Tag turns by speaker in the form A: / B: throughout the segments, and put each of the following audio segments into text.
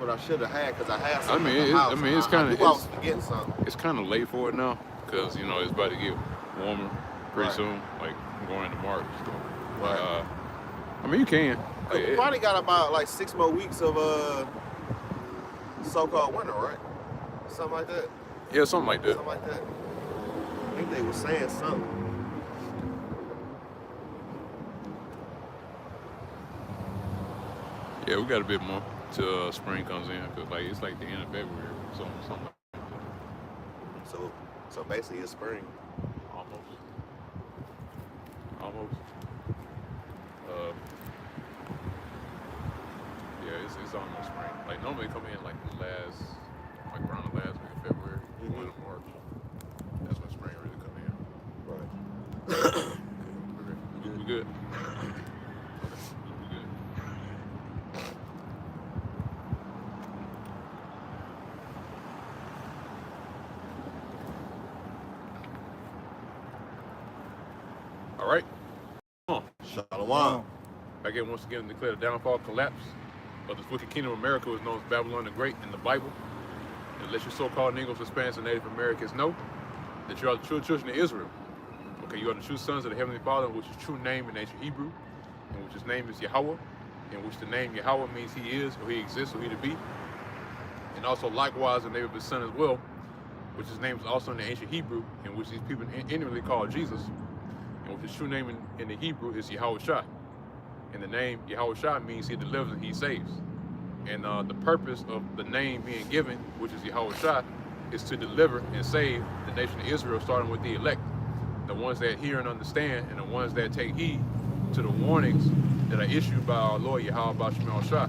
A: what I should have had because I had
B: I
A: something
B: mean,
A: at the house.
B: it's
A: I
B: kind
A: knew
B: of
A: I was forgetting something.
B: it's kind of late for it now because you know it's about to get warmer pretty
A: Right.
B: soon, like going into March. So,
A: Right.
B: I mean, you can. Like,
A: We probably got about like 6 more weeks of so-called winter, right? Something like that.
B: yeah, something like that.
A: Something like that. I think they were saying something.
B: Yeah, we got a bit more till spring comes in because like it's like the end of February, so something like
A: So basically it's spring.
B: almost, almost. Uh, yeah, it's almost spring. Like normally it come in like the last, like around the last week of February, going to March. That's when spring really come in.
A: Right.
B: We good. We good. All right. Come on.
A: Shalom.
B: Again, once again, declare the downfall, collapse of this wicked kingdom of America was known as Babylon the Great in the Bible. And let your so-called Negroes, Hispanics, and Native Americans know that you are the true children of Israel. Okay, you are the true sons of the Heavenly Father, which is true name in ancient Hebrew, and which his name is Yahweh, in which the name Yahweh means he is, or he exists, or he to be. And also likewise the name of his son as well, which his name is also in the ancient Hebrew, in which these people inwardly call Jesus, and which his true name in the Hebrew is Yahweh Shai. And the name Yahweh Shai means he delivers and he saves. And the purpose of the name being given, which is Yahweh Shai, is to deliver and save the nation of Israel, starting with the elect, the ones that hear and understand, and the ones that take heed to the warnings that are issued by our Lord Yahweh Bashim Shai,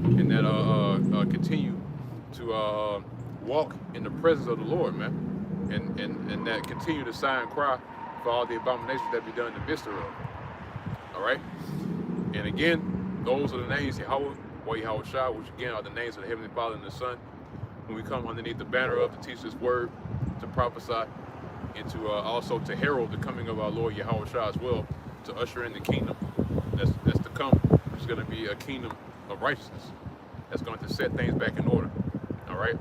B: and that continue to walk in the presence of the Lord, man, and that continue to sigh and cry for all the abominations that be done in the midst thereof. All right. And again, those are the names Yahweh, or Yahweh Shai, which again are the names of the Heavenly Father and the Son, when we come underneath the banner of to teach this word, to prophesy, and to also to herald the coming of our Lord Yahweh Shai as well, to usher in the kingdom that's to come, which is going to be a kingdom of righteousness that's going to set things back in order. All right.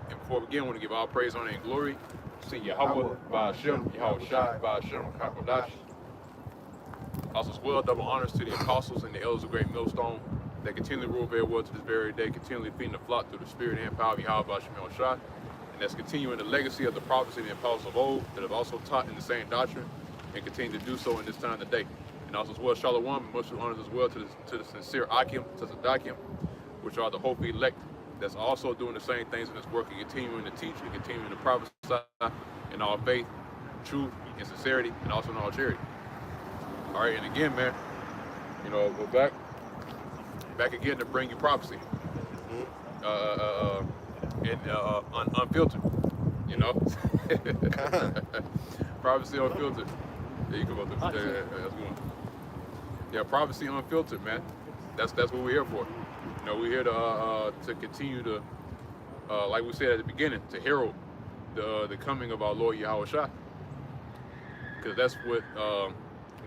B: And before we begin, I want to give all praise, honor, and glory to Yahweh, Ba'ashem, Yahweh Shai, Ba'ashem, Kakodash. Also as well, double honors to the apostles and the elders of Great Millstone that continually rule very well to this very day, continually feeding the flock through the spirit and power of Yahweh Ba'ashem Shai. And that's continuing the legacy of the prophets and the apostles of old that have also taught in the same doctrine and continue to do so in this time today. And also as well, Shalom, and much honors as well to the sincere Akim, to the Dakim, which are the hope elect that's also doing the same things in this work and continuing to teach and continuing to prophesy in all faith, truth, and sincerity, and also in all charity. All right, and again, man, you know, we're back again to bring you prophecy, and unfiltered, you know, prophecy unfiltered. There you go. That's one. Yeah, prophecy unfiltered, man. That's what we're here for. You know, we're here to continue to, like we said at the beginning, to herald the coming of our Lord Yahweh Shai, because that's what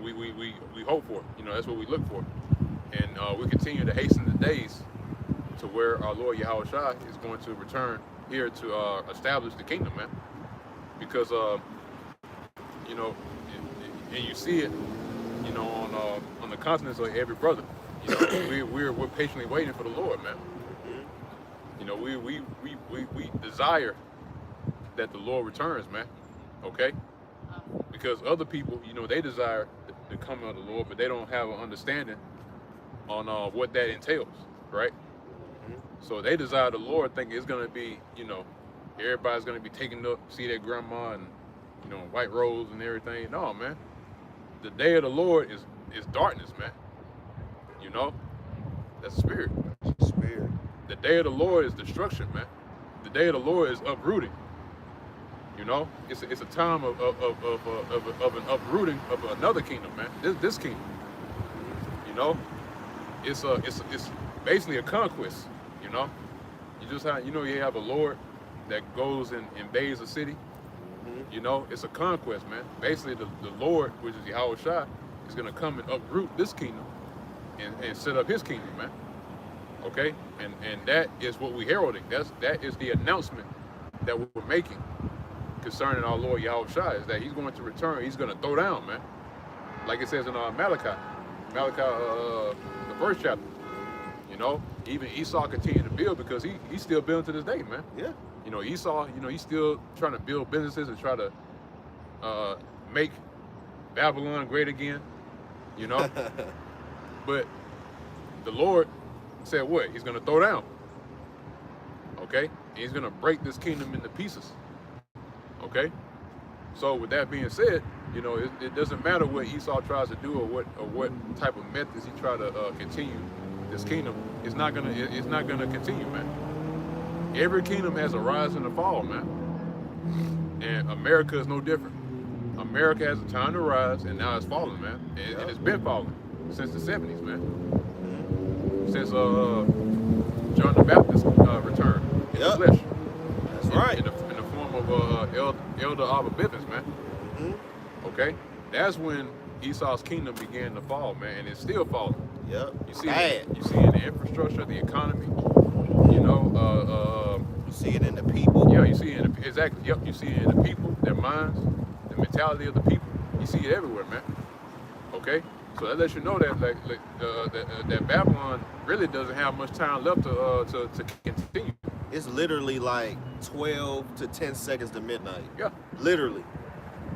B: we hope for. You know, that's what we look for, and we continue to hasten the days to where our Lord Yahweh Shai is going to return here to establish the kingdom, man. Because you know, and you see it, you know, on the continents of every brother. You know, we're patiently waiting for the Lord, man. You know, we desire that the Lord returns, man. Okay? Because other people, you know, they desire the coming of the Lord, but they don't have an understanding on what that entails, right? So they desire the Lord, thinking it's gonna be, you know, everybody's gonna be taking up, see their grandma and, you know, white robes and everything. No, man. The day of the Lord is darkness, man. You know, that's the spirit.
A: Spirit.
B: The day of the Lord is destruction, man. The day of the Lord is uprooting. You know, it's a time of an uprooting of another kingdom, man. This kingdom. You know, it's basically a conquest. You know, you have a Lord that goes and invades a city. You know, it's a conquest, man. Basically, the Lord, which is Yahweh Shai, is gonna come and uproot this kingdom and set up his kingdom, man. Okay, and that is what we're heralding. That is the announcement that we're making concerning our Lord Yahushua, is that He's going to return. He's going to throw down, man. Like it says in Malachi, the first chapter. You know, even Esau continued to build because he's still building to this day, man.
A: Yeah.
B: You know, Esau, you know, he's still trying to build businesses and try to make Babylon great again. You know, but the Lord said what? He's going to throw down. Okay, and He's going to break this kingdom into pieces. Okay, so with that being said, you know, it doesn't matter what Esau tries to do or what type of methods he try to continue this kingdom. It's not gonna continue, man. Every kingdom has a rise and a fall, man, and America is no different. America has a time to rise, and now it's falling, man, and it's been falling since the 70s, man. Since John the Baptist returned in the flesh.
A: That's right.
B: In the form of Elder Abba Bivens, man. Okay, that's when Esau's kingdom began to fall, man, and it's still falling.
A: Yep.
B: You see in the infrastructure, the economy. You know,
A: you see it in the people.
B: Yeah, you see it in exactly. Yep, you see it in the people, their minds, the mentality of the people. You see it everywhere, man. Okay, so that lets you know that that Babylon really doesn't have much time left to continue.
A: It's literally like 12 to 10 seconds to midnight.
B: Yeah.
A: Literally.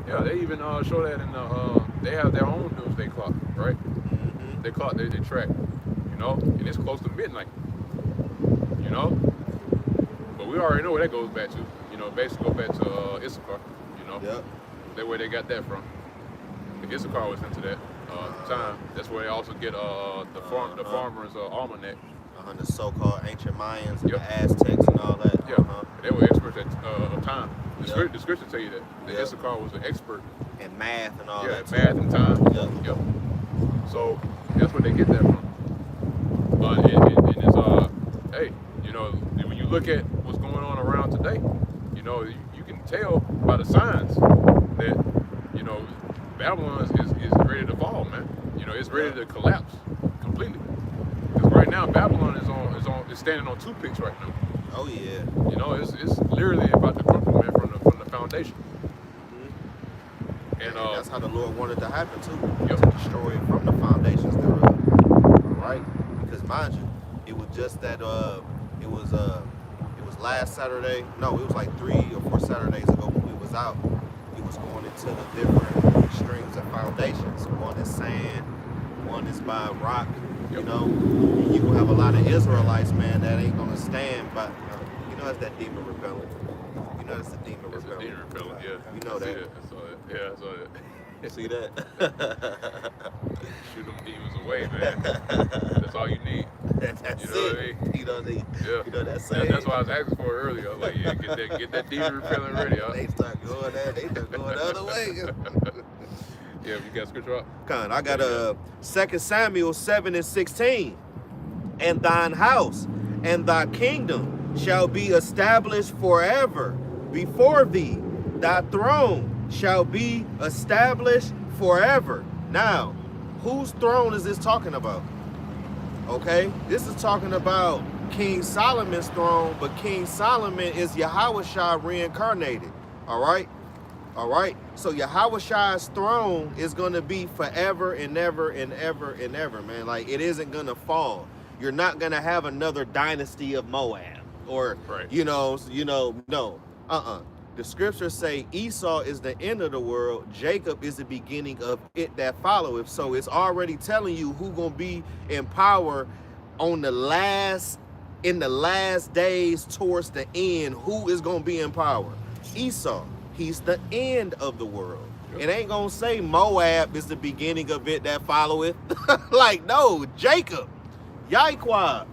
B: Yeah, they even show that in the they have their own doomsday clock, right? They clock, they track, you know, and it's close to midnight, you know. But we already know where that goes back to, you know. Basically, go back to Issachar, you know.
A: Yep.
B: That's where they got that from. The Issachar was into that time. That's where they also get the farmer's almanac.
A: The so-called ancient Mayans and the Aztecs and all that.
B: Yeah, they were experts at time. The scripture tell you that. The Issachar was an expert.
A: And math and all that.
B: Yeah, math and time. Yep. So that's where they get that from. And it's hey, you know, when you look at what's going on around today, you know, you can tell by the signs that, you know, Babylon is ready to fall, man. You know, it's ready to collapse completely. Because right now Babylon is standing on toothpicks right now.
A: Oh yeah.
B: You know, it's literally about to crumble, man, from the foundation. And
A: that's how the Lord wanted to happen too.
B: Yep.
A: To destroy it from the foundations thereof. Right? Because mind you, it was just that it was last Saturday. No, it was like 3 or 4 Saturdays ago when we was out. It was going into the different extremes of foundations. One is sand, one is by rock. You know, and you gonna have a lot of Israelites, man, that ain't gonna stand. But you know, it's that demon repellent. You know, it's the demon repellent.
B: It's a demon repellent, yeah.
A: You know that.
B: I saw it. Yeah, I saw it.
A: See that?
B: Shoot them demons away, man. That's all you need.
A: That's
B: you know
A: it.
B: what I mean?
A: You know,
B: You know
A: that's
B: that's why I was asking for it earlier. I was like, yeah, get that demon repellent ready. Huh?
A: They start going the other way.
B: Yeah, you got scripture up?
A: Con, I got 2 Samuel 7:16. And thine house and thy kingdom shall be established forever before thee. Thy throne shall be established forever. Now, whose throne is this talking about? Okay, this is talking about King Solomon's throne, but King Solomon is Yahushua reincarnated. All right? So Yahushua's throne is going to be forever and ever and ever and ever, man. Like, it isn't going to fall. You're not going to have another dynasty of Moab or, no. The scriptures say Esau is the end of the world. Jacob is the beginning of it that followeth. So it's already telling you who's going to be in power in the last days towards the end. Who is going to be in power? Esau. He's the end of the world. Yep. It ain't going to say Moab is the beginning of it that followeth. Like, no, Jacob. Yahweh.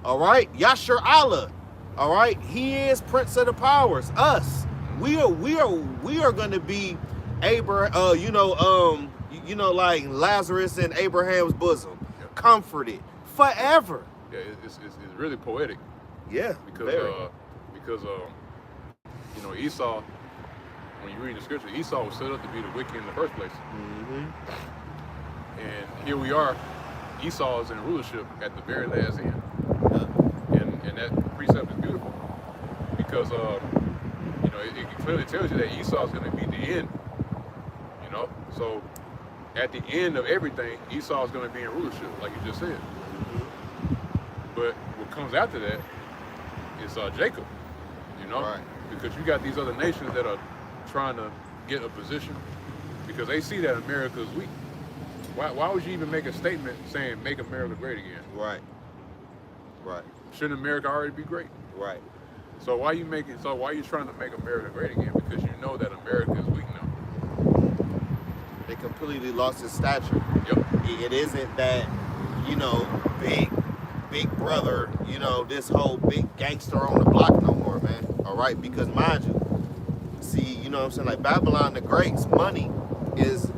A: All right. Yashar Allah. All right. He is Prince of the Powers. Us. We are going to be Abraham, like Lazarus in Abraham's bosom, comforted forever.
B: Yeah, it's really poetic.
A: Yeah,
B: because you know, Esau, when you read the scripture, Esau was set up to be the wicked in the first place. And here we are, Esau is in rulership at the very last end.
A: Yeah.
B: and that precept is beautiful because you know it clearly tells you that Esau is going to be the end. You know, so at the end of everything, Esau is going to be in rulership, like you just said. But what comes after that is Jacob. You know,
A: Right.
B: because you got these other nations that are trying to get a position because they see that America is weak. Why would you even make a statement saying make America great again?
A: Right. Right.
B: Shouldn't America already be great?
A: Right.
B: So why you trying to make America great again? Because you know that America is weak now.
A: They completely lost its stature.
B: Yep.
A: It isn't that, you know, big brother, you know, this whole big gangster on the block no more, man. All right, because mind you, see, you know what I'm saying, like Babylon the Great's money is,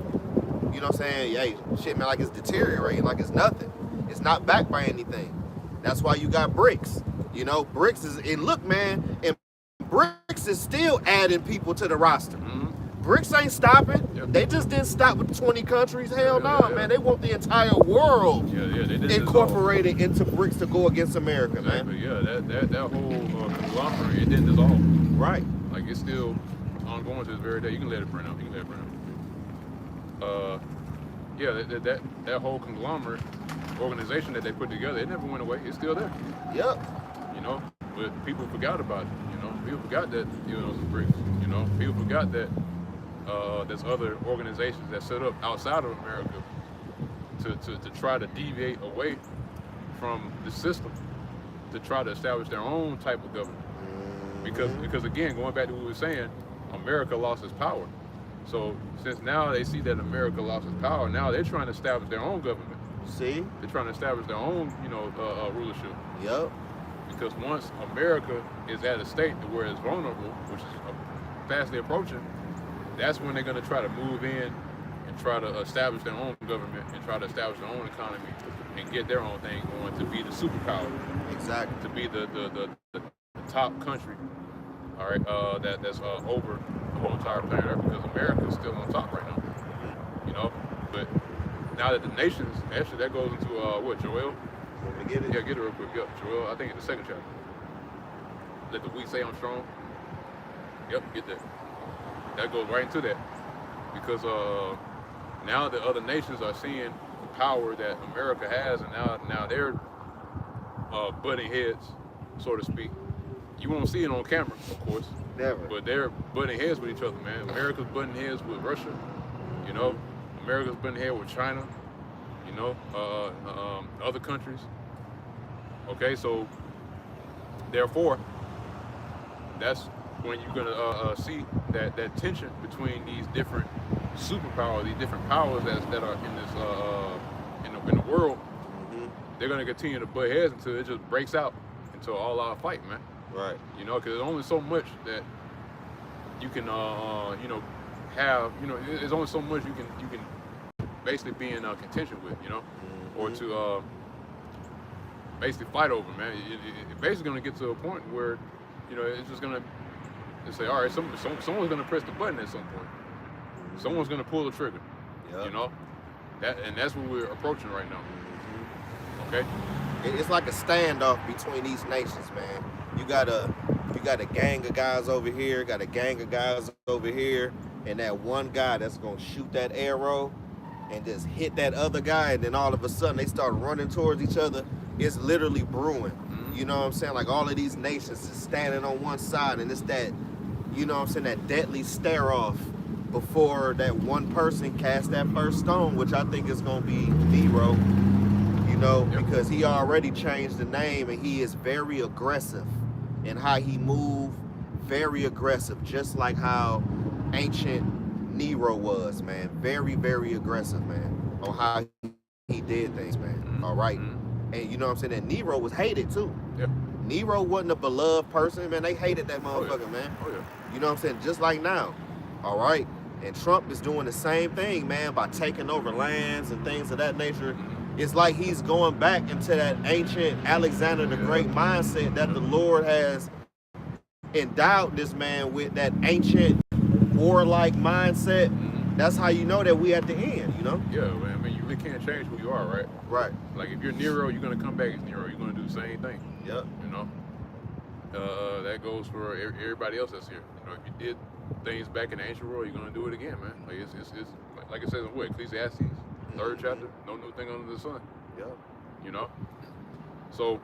A: you know what I'm saying, hey, shit, man, like it's deteriorating, like it's nothing. It's not backed by anything. That's why you got BRICS. You know, BRICS is, and look, man, and BRICS is still adding people to the roster. BRICS ain't stopping.
B: Yep.
A: They just didn't stop with 20 countries. Hell no,
B: Yeah.
A: man. They want the entire world
B: They did
A: incorporated into BRICS to go against America,
B: exactly.
A: man.
B: Yeah, that whole conglomerate, it didn't dissolve.
A: Right.
B: Like it's still ongoing to this very day. You can let it burn out. That whole conglomerate organization that they put together, it never went away. It's still there.
A: Yep.
B: You know, but people forgot about it. You know, people forgot that it's BRICS. You know, people forgot that there's other organizations that set up outside of America to try to deviate away from the system, to try to establish their own type of government. Because again, going back to what we were saying, America lost its power. So since now they see that America lost its power, now they're trying to establish their own government.
A: See?
B: They're trying to establish their own, rulership.
A: Yep.
B: Because once America is at a state to where it's vulnerable, which is fastly approaching, that's when they're going to try to move in and try to establish their own government and try to establish their own economy and get their own thing going to be the superpower.
A: Exactly.
B: To be the top country, all right, that's over the whole entire planet Earth, because America is still on top right now. You know, but now that the nations, actually that goes into what, Joel?
A: Want me to get it?
B: Yeah, get it real quick. Yep, Joel, I think in the second chapter. Let the weak say I'm strong. Yep, get that. That goes right into that. Because now the other nations are seeing the power that America has, and now they're butting heads, so to speak. You won't see it on camera, of course.
A: Never.
B: But they're butting heads with each other, man. America's butting heads with Russia, you know. America's butting heads with China, you know, other countries. Okay, so therefore, that's when you're gonna see that tension between these different superpowers, these different powers that are in this in the world. They're gonna continue to butt heads until it just breaks out into an all-out fight, man.
A: Right.
B: You know, because there's only so much that you can, have. You know, there's only so much you can basically be in contention with, you know, or to basically fight over, man. It's basically gonna get to a point where, you know, it's just gonna say, all right, someone's gonna press the button at some point. Someone's gonna pull the trigger.
A: Yep.
B: You know, that's what we're approaching right now. Okay.
A: It's like a standoff between these nations, man. You got a gang of guys over here, got a gang of guys over here, and that one guy that's gonna shoot that arrow and just hit that other guy, and then all of a sudden they start running towards each other. It's literally brewing. You know what I'm saying? Like all of these nations is standing on one side, and it's that, you know what I'm saying, that deadly stare off before that one person casts that first stone, which I think is gonna be Nero. You know, because he already changed the name, and he is very aggressive in how he moved, very aggressive, just like how ancient Nero was, man. Very, very aggressive, man, on how he did things, man. All right. And you know what I'm saying? And Nero was hated too.
B: Yep.
A: Nero wasn't a beloved person, man. They hated that motherfucker, man.
B: Oh, yeah.
A: You know what I'm saying? Just like now. All right. And Trump is doing the same thing, man, by taking over lands and things of that nature. It's like he's going back into that ancient Alexander the Great mindset that the Lord has endowed this man with, that ancient warlike mindset. That's how you know that we at the end, you know?
B: Yeah, man. I mean, you really can't change who you are, right?
A: Right.
B: Like if you're Nero, you're gonna come back as Nero. You're gonna do the same thing.
A: Yep.
B: You know. that goes for everybody else that's here. You know, if you did things back in the ancient world, you're gonna do it again, man. Like it's like it says in what Ecclesiastes, 3rd chapter, no new thing under the sun.
A: Yep.
B: You know. So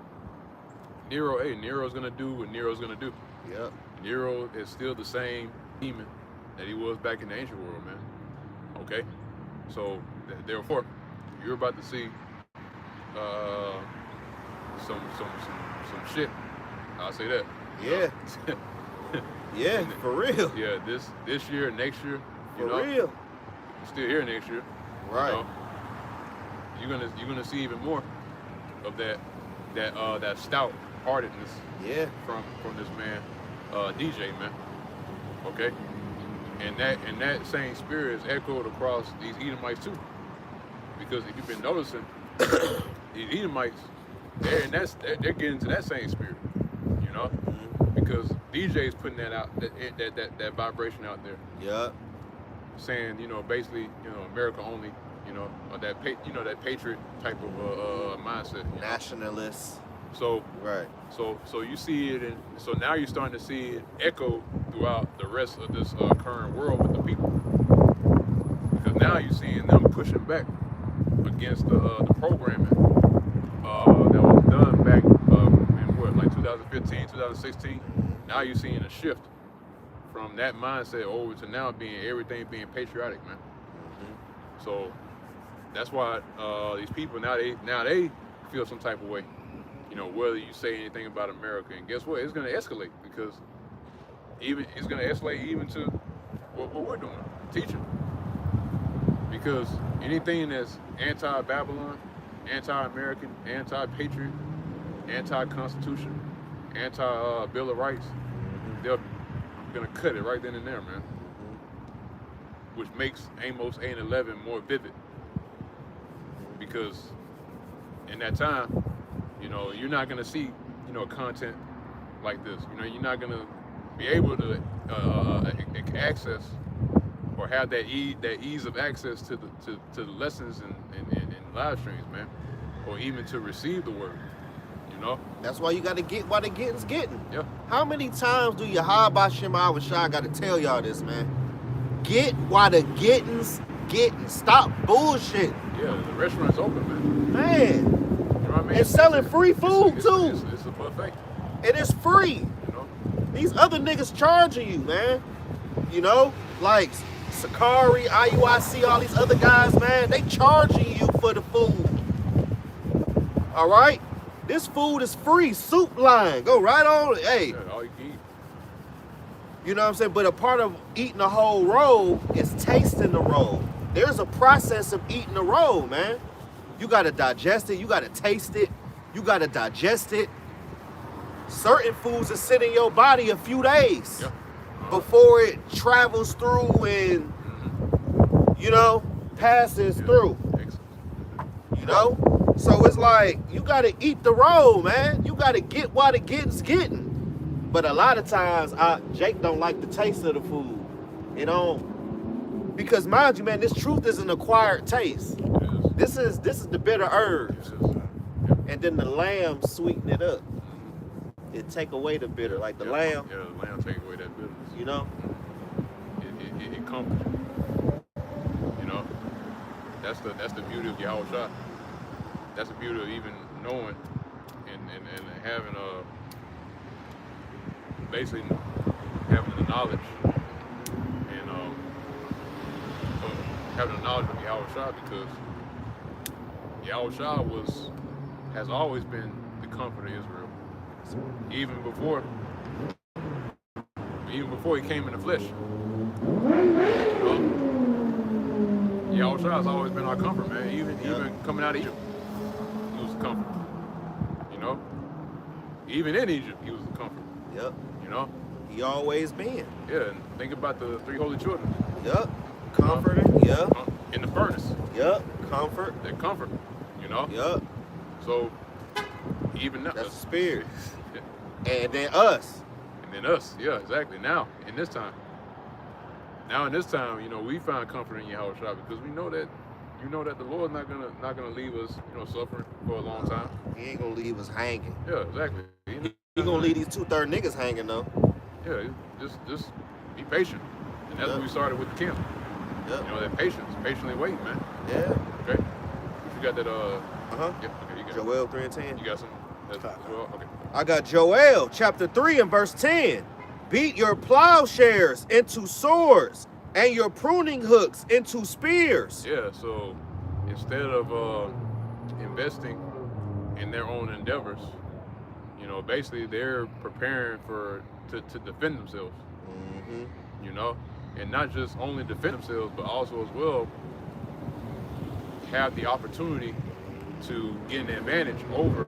B: Nero's gonna do what Nero's gonna do.
A: Yep.
B: Nero is still the same demon that he was back in the ancient world, man. Okay. So therefore, you're about to see some shit. I'll say that.
A: Yeah. Yeah, for real.
B: Yeah, this year, next year,
A: For real.
B: You're still here next year.
A: Right.
B: You know, you're gonna see even more of that stout heartedness
A: Yeah.
B: from this man, DJ, man. Okay? And that same spirit is echoed across these Edomites too. Because if you've been noticing, these Edomites, they're getting to that same spirit, you know? Because DJ is putting that out, that vibration out there,
A: Yep.
B: saying, you know, basically, you know, America only, you know, or that patriot type of mindset. You know?
A: Nationalists.
B: So
A: Right.
B: So you see it, and so now you're starting to see it echo throughout the rest of this current world with the people, because now you're seeing them pushing back against the programming that was done back in what, like 2015, 2016. Now you're seeing a shift from that mindset over to now everything being patriotic, man. So that's why these people now they feel some type of way. You know, whether you say anything about America, and guess what? It's going to escalate, because it's going to escalate even to what we're doing, teaching. Because anything that's anti-Babylon, anti-American, anti-patriot, anti-constitution, anti-Bill of Rights, they're going to cut it right then and there, man. Which makes Amos 8 and 11 more vivid. Because in that time, you know, you're not gonna see, you know, content like this. You know, you're not gonna be able to access or have that ease of access to the lessons and live streams, man, or even to receive the word. You know.
A: That's why you got to get what the getting's getting.
B: Yeah.
A: How many times do Yahweh Shema Awashai got to tell y'all this, man? Get while the getting's getting. Stop bullshit.
B: Yeah, the restaurant's open, man.
A: Man.
B: You know what I mean?
A: And selling free food too.
B: It's a buffet.
A: And it's free.
B: You know.
A: These other niggas charging you, man. You know, like Sakari, IUIC, all these other guys, man, they charging you for the food. All right? This food is free. Soup line. Go right on. Hey.
B: Yeah, all you can eat.
A: You know what I'm saying? But a part of eating the whole roll is tasting the roll. There's a process of eating the roll, man. You gotta digest it. You gotta taste it. You gotta digest it. Certain foods that sit in your body a few days before it travels through and, you know, passes through. You know? So it's like, you gotta eat the roll, man. You gotta get what the getting's getting. But a lot of times, Jake don't like the taste of the food. You know, because mind you, man, this truth is an acquired taste. This is the bitter herbs, and then the lamb sweeten it up. It take away the bitter, like the lamb.
B: Yeah, the lamb take away that bitterness.
A: You know,
B: it comforts you. You know, that's the beauty of Yahweh Shah. That's the beauty of even knowing and having basically having the knowledge and having the knowledge of Yahweh Shah, because Yahweh Shah has always been the comfort of Israel, even before he came in the flesh. You know? Yahweh Shah has always been our comfort, man. Even coming out of Egypt, he was the comfort. You know, even in Egypt, he was the comfort.
A: Yep.
B: You know,
A: he always been.
B: Yeah, and think about the three holy children.
A: Yep. Comforting. Yep.
B: In the furnace.
A: Yep. Comfort.
B: That comfort. You know.
A: Yep.
B: So even now,
A: that's the spirit. And then us.
B: And then us. Yeah, exactly. Now in this time, you know, we find comfort in Yahweh Shah, because we know that, you know, that the Lord's not gonna leave us, you know, suffering for a long time.
A: He ain't gonna leave us hanging.
B: Yeah, exactly.
A: He gonna leave these 2/3 niggas hanging though.
B: Yeah, just be patient, and that's what we started with the camp.
A: Yeah.
B: You know, that patience, patiently wait, man.
A: Yeah.
B: Okay. You got that?
A: Uh huh.
B: Yep. Okay, you got.
A: Joel 3:10.
B: You got some as well. Okay.
A: I got Joel chapter 3 and verse 10. Beat your plowshares into swords and your pruning hooks into spears.
B: Yeah. So instead of investing in their own endeavors, you know, basically they're preparing to defend themselves.
A: Mm-hmm.
B: You know, and not just only defend themselves, but also as well have the opportunity to get an advantage over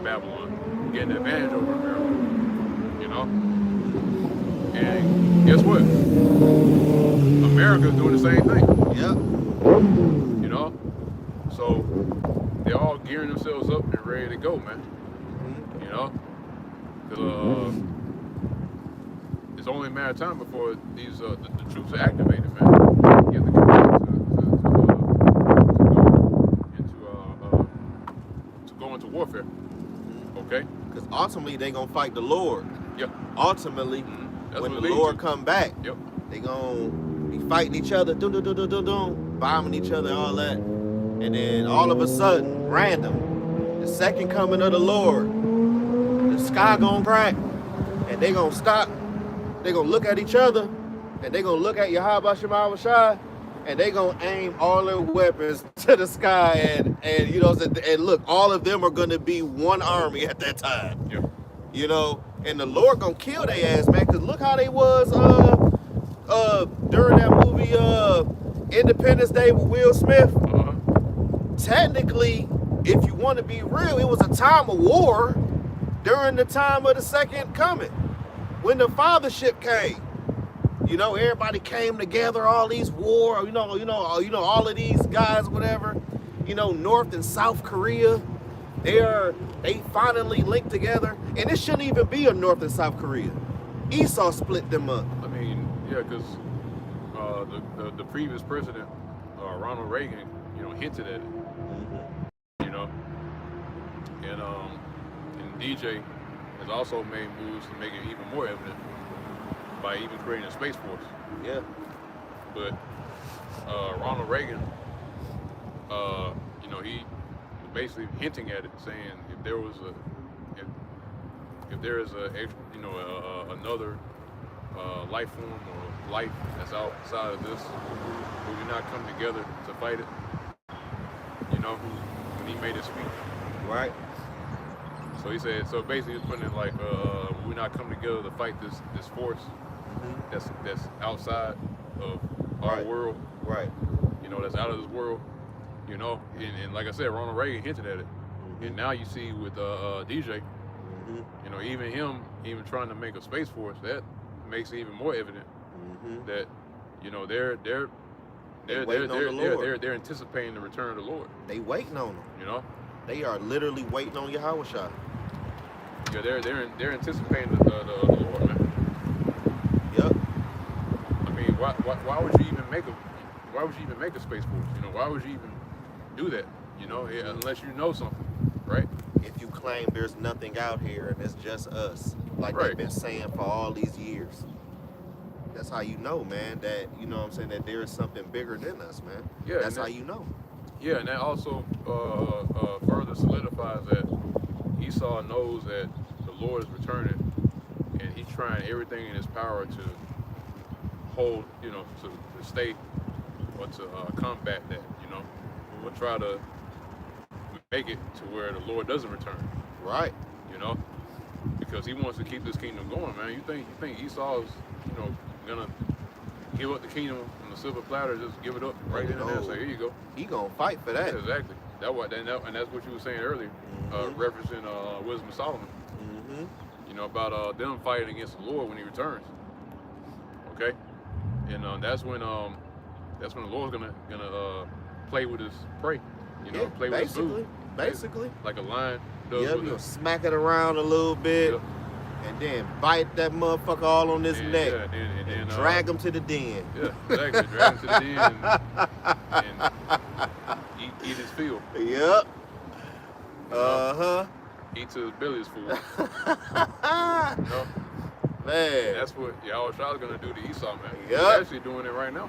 B: Babylon, get an advantage over America. You know, and guess what? America's doing the same thing.
A: Yep.
B: You know, so they're all gearing themselves up and ready to go, man.
A: Mm-hmm.
B: You know, it's only a matter of time before these the troops are activated, man. You have to come back to go into warfare. Okay.
A: Because ultimately they gonna fight the Lord.
B: Yep.
A: Ultimately,
B: That's
A: when
B: what
A: the
B: it leads
A: Lord
B: to.
A: come back,
B: Yep.
A: they gonna be fighting each other, bombing each other, all that. And then all of a sudden, random, the second coming of the Lord, the sky gonna crack, and they gonna stop. They gonna look at each other, and they gonna look at Yahweh Shema Shai, and they gonna aim all their weapons to the sky, and you know, and look, all of them are gonna be one army at that time.
B: Yep.
A: You know, and the Lord gonna kill their ass, man. Cause look how they was during that movie Independence Day with Will Smith. Technically, if you want to be real, it was a time of war during the time of the second coming, when the fathership came. You know, everybody came together, all these war, you know, all of these guys, whatever, you know, North and South Korea, they finally linked together, and it shouldn't even be a North and South Korea. Esau split them up.
B: I mean, yeah, because the previous president, Ronald Reagan, you know, hinted at it. You know, and DJ has also made moves to make it even more evident by even creating a space force.
A: Yeah.
B: But Ronald Reagan, you know, he was basically hinting at it, saying if there was if there is another life form or life that's outside of this, would we not come together to fight it? You know, when he made his speech.
A: Right.
B: So he said, so basically he's putting it like, we not come together to fight this force that's outside of our world.
A: Right.
B: You know, that's out of this world. You know, and like I said, Ronald Reagan hinted at it. And now you see with DJ, you know, even him trying to make a space force, that makes it even more evident that, you know, they're anticipating the return of the Lord.
A: They waiting on him.
B: You know,
A: they are literally waiting on Yahweh Shai.
B: Yeah, they're anticipating the Lord, man.
A: Yep.
B: I mean, why would you even make a space force? You know, why would you even do that? You know, unless you know something, right?
A: If you claim there's nothing out here and it's just us, like they've been saying for all these years. That's how you know, man, that, you know what I'm saying, that there is something bigger than us, man. Yeah. That's how you know.
B: Yeah, and that also further solidifies that Esau knows that the Lord is returning, and he's trying everything in his power to hold, you know, to stay or to combat that, you know, or try to make it to where the Lord doesn't return.
A: Right.
B: You know, because he wants to keep this kingdom going, man. You think Esau's, you know, gonna give up the kingdom on the silver platter, just give it up right in there and say, here you go.
A: He gonna fight for that.
B: Yeah, exactly. And that's what you were saying earlier, referencing Wisdom of Solomon. You know, about them fighting against the Lord when he returns. Okay, and that's when the Lord's gonna play with his prey. You know, play with his food.
A: Basically.
B: Like a lion does.
A: Yeah, you'll smack it around a little bit. And then bite that motherfucker all on his neck.
B: Yeah, and
A: drag him to the den.
B: Yeah, exactly. Drag him to the den and eat his fill.
A: Yep.
B: eat to his belly is full.
A: Man.
B: That's what Yahushua is going to do to Esau, man.
A: Yep.
B: He's actually doing it right now.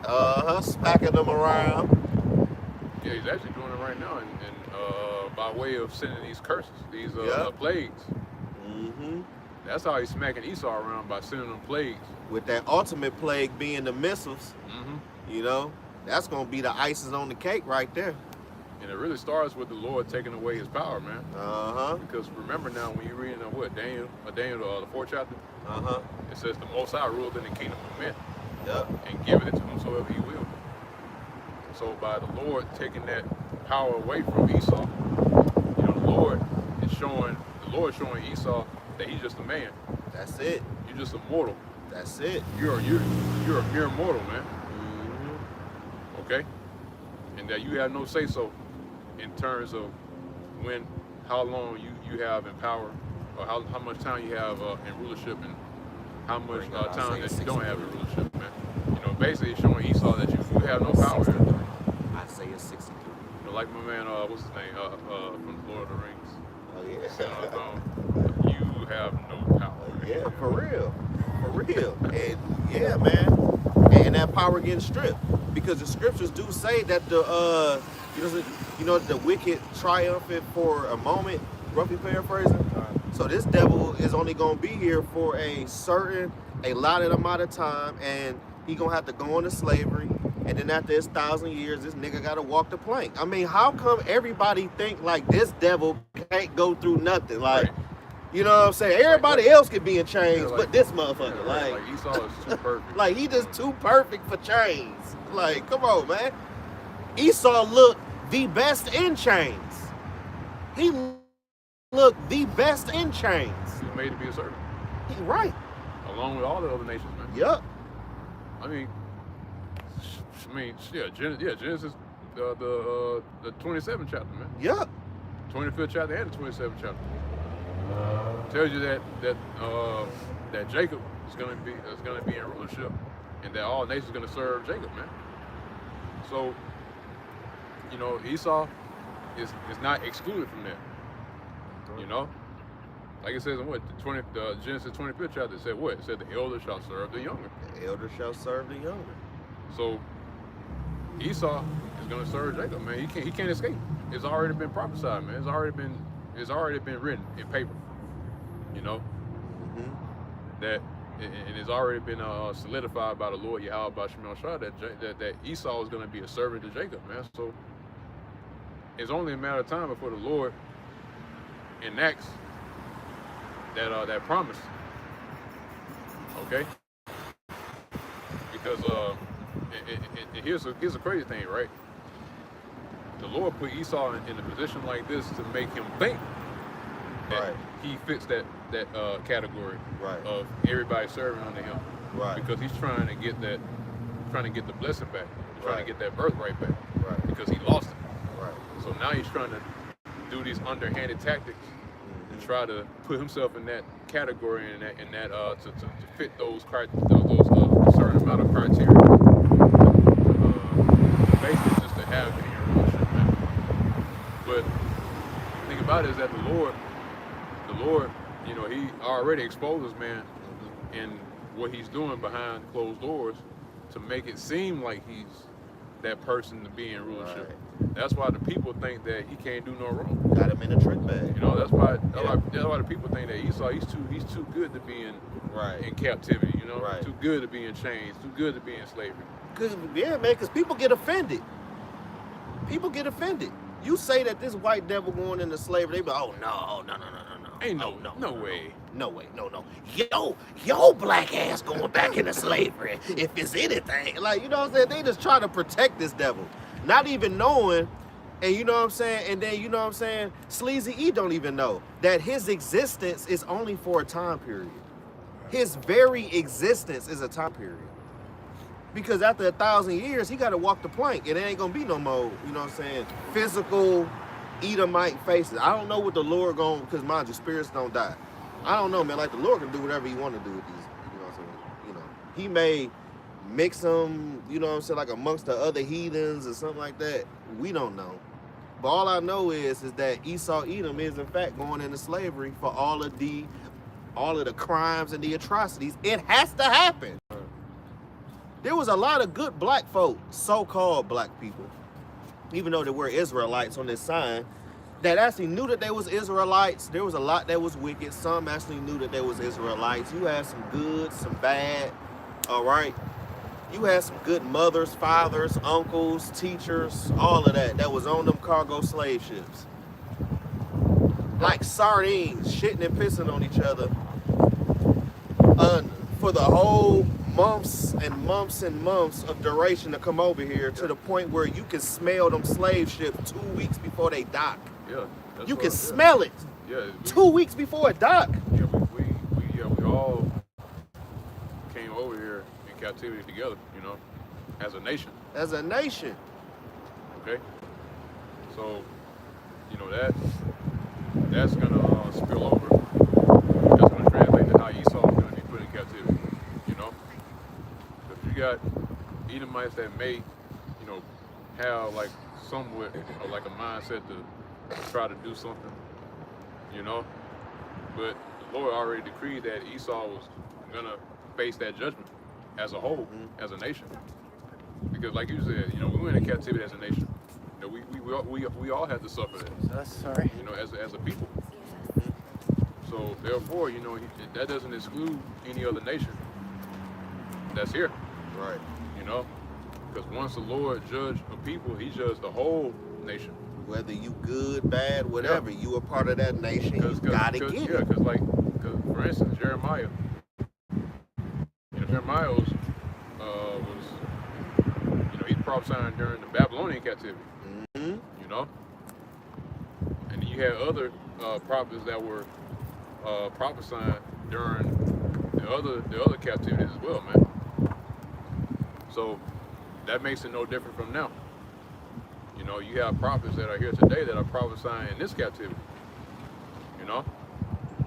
A: Smacking them around.
B: Yeah, he's actually doing it right now, and by way of sending these curses, these plagues.
A: Mm-hmm.
B: That's how he's smacking Esau around, by sending them plagues.
A: With that ultimate plague being the missiles,
B: Mm-hmm.
A: you know, that's going to be the icing on the cake right there.
B: And it really starts with the Lord taking away his power, man.
A: Because
B: remember now, when you're reading Daniel, the 4th chapter, it says the Most High ruled in the kingdom of men, and giving it to whomsoever he will. So by the Lord taking that power away from Esau, you know, the Lord showing Esau that he's just a man.
A: That's it.
B: You're just a mortal.
A: That's it.
B: You're a mere mortal, man.
A: Mm-hmm.
B: Okay, and that you have no say so in terms of how long you have in power, or how much time you have in rulership, and how much time that you don't have in rulership, man. You know, basically it's showing Esau that you have no power.
A: I say it's 63.
B: You know, like my man, what's his name, from Lord of the Rings.
A: Oh yeah.
B: You have no power.
A: Yeah, for real. And yeah, man. And that power getting stripped, because the scriptures do say that the the wicked triumphant for a moment, roughly paraphrasing. So this devil is only gonna be here for a allotted amount of time, and he gonna have to go into slavery, and then after his 1,000 years, this nigga gotta walk the plank. I mean, how come everybody think like this devil can't go through nothing? Like,
B: right.
A: You know what I'm saying? Everybody else could be in chains, but this motherfucker,
B: like Esau is too perfect.
A: Like, he just too perfect for chains. Like, come on, man. Esau looked the best in chains. He looked the best in chains.
B: He was made to be a servant.
A: He right.
B: Along with all the other nations, man.
A: Yup.
B: I mean, Genesis, the 27th chapter, man.
A: Yup.
B: 25th chapter and the 27th chapter tells you that Jacob is gonna be in rulership, and that all nations are gonna serve Jacob, man. So, you know, Esau is not excluded from that. You know, like it says in Genesis 25th chapter, it said what? It said the elder shall serve the younger.
A: The elder shall serve the younger.
B: So Esau is gonna serve Jacob, man. He can't escape. It's already been prophesied, man. It's already been written in paper. You know, that, and it's already been solidified by the Lord Yahweh Bashim Shah that Esau is going to be a servant to Jacob, man. So it's only a matter of time before the Lord enacts that promise. Okay, because here's a crazy thing, right? The Lord put Esau in a position like this to make him think that he fits that category of everybody serving under him, because he's trying to get the blessing back, trying to get that birthright back, because he lost it. So now he's trying to do these underhanded tactics and try to put himself in that category and that to fit those certain amount of criteria. Basically, just to have it in your relationship, man. But the thing about it is that the Lord, you know, he already exposes man in what he's doing behind closed doors to make it seem like he's that person to be in rulership. That's why the people think that he can't do no wrong.
A: Got him in a trick bag.
B: You know, that's why the people think that Esau, he's too good to be in captivity. You know, too good to be in chains, too good to be in slavery.
A: Yeah, man, because people get offended. People get offended. You say that this white devil going into slavery, they be like, oh no.
B: Ain't no way.
A: No way, no. Yo black ass going back into slavery if it's anything. Like, you know what I'm saying? They just try to protect this devil. Not even knowing, and you know what I'm saying? And then, you know what I'm saying? Sleazy E don't even know that his existence is only for a time period. His very existence is a time period. Because after 1,000 years, he got to walk the plank. It ain't going to be no more, you know what I'm saying, physical Edomite faces. I don't know what the Lord going, because mind you, spirits don't die. I don't know, man. Like, the Lord can do whatever he want to do with these, you know what I'm saying? You know, he may mix them, you know what I'm saying, like amongst the other heathens or something like that. We don't know. But all I know is that Esau Edom is in fact going into slavery for all of the crimes and the atrocities. It has to happen. There was a lot of good black folk, so-called black people, even though they were Israelites on this sign, that actually knew that they was Israelites. There was a lot that was wicked. Some actually knew that they was Israelites. You had some good, some bad, all right? You had some good mothers, fathers, uncles, teachers, all of that was on them cargo slave ships. Like sardines, shitting and pissing on each other for the whole months and months and months of duration to come over here, to the point where you can smell them slave ships 2 weeks before they dock.
B: Yeah.
A: You can smell it.
B: Yeah.
A: 2 weeks before it dock.
B: Yeah, we all came over here in captivity together, you know, as a nation.
A: As a nation.
B: Okay. So, you know, that's gonna spill over. That's gonna translate to how Esau is gonna be put in captivity. You know, if you got Edomites that may, you know, have like somewhat or like a mindset to try to do something, you know, but the Lord already decreed that Esau was gonna face that judgment as a whole, as a nation. Because, like you said, you know, we went into captivity as a nation. You know, we all had to suffer that.
A: Sorry.
B: You know, as a people. So therefore, you know, that doesn't exclude any other nation that's here.
A: Right.
B: You know, because once the Lord judged a people, He judged the whole nation.
A: Whether you good, bad, whatever, you a part of that nation. You gotta get it.
B: Yeah, because for instance, Jeremiah. You know, Jeremiah was you know, he's prophesying during the Babylonian captivity.
A: Mm-hmm.
B: You know, and you had other prophets that were prophesying during the other captivities as well, man. So that makes it no different from now. You know, you have prophets that are here today that are prophesying in this captivity. You know,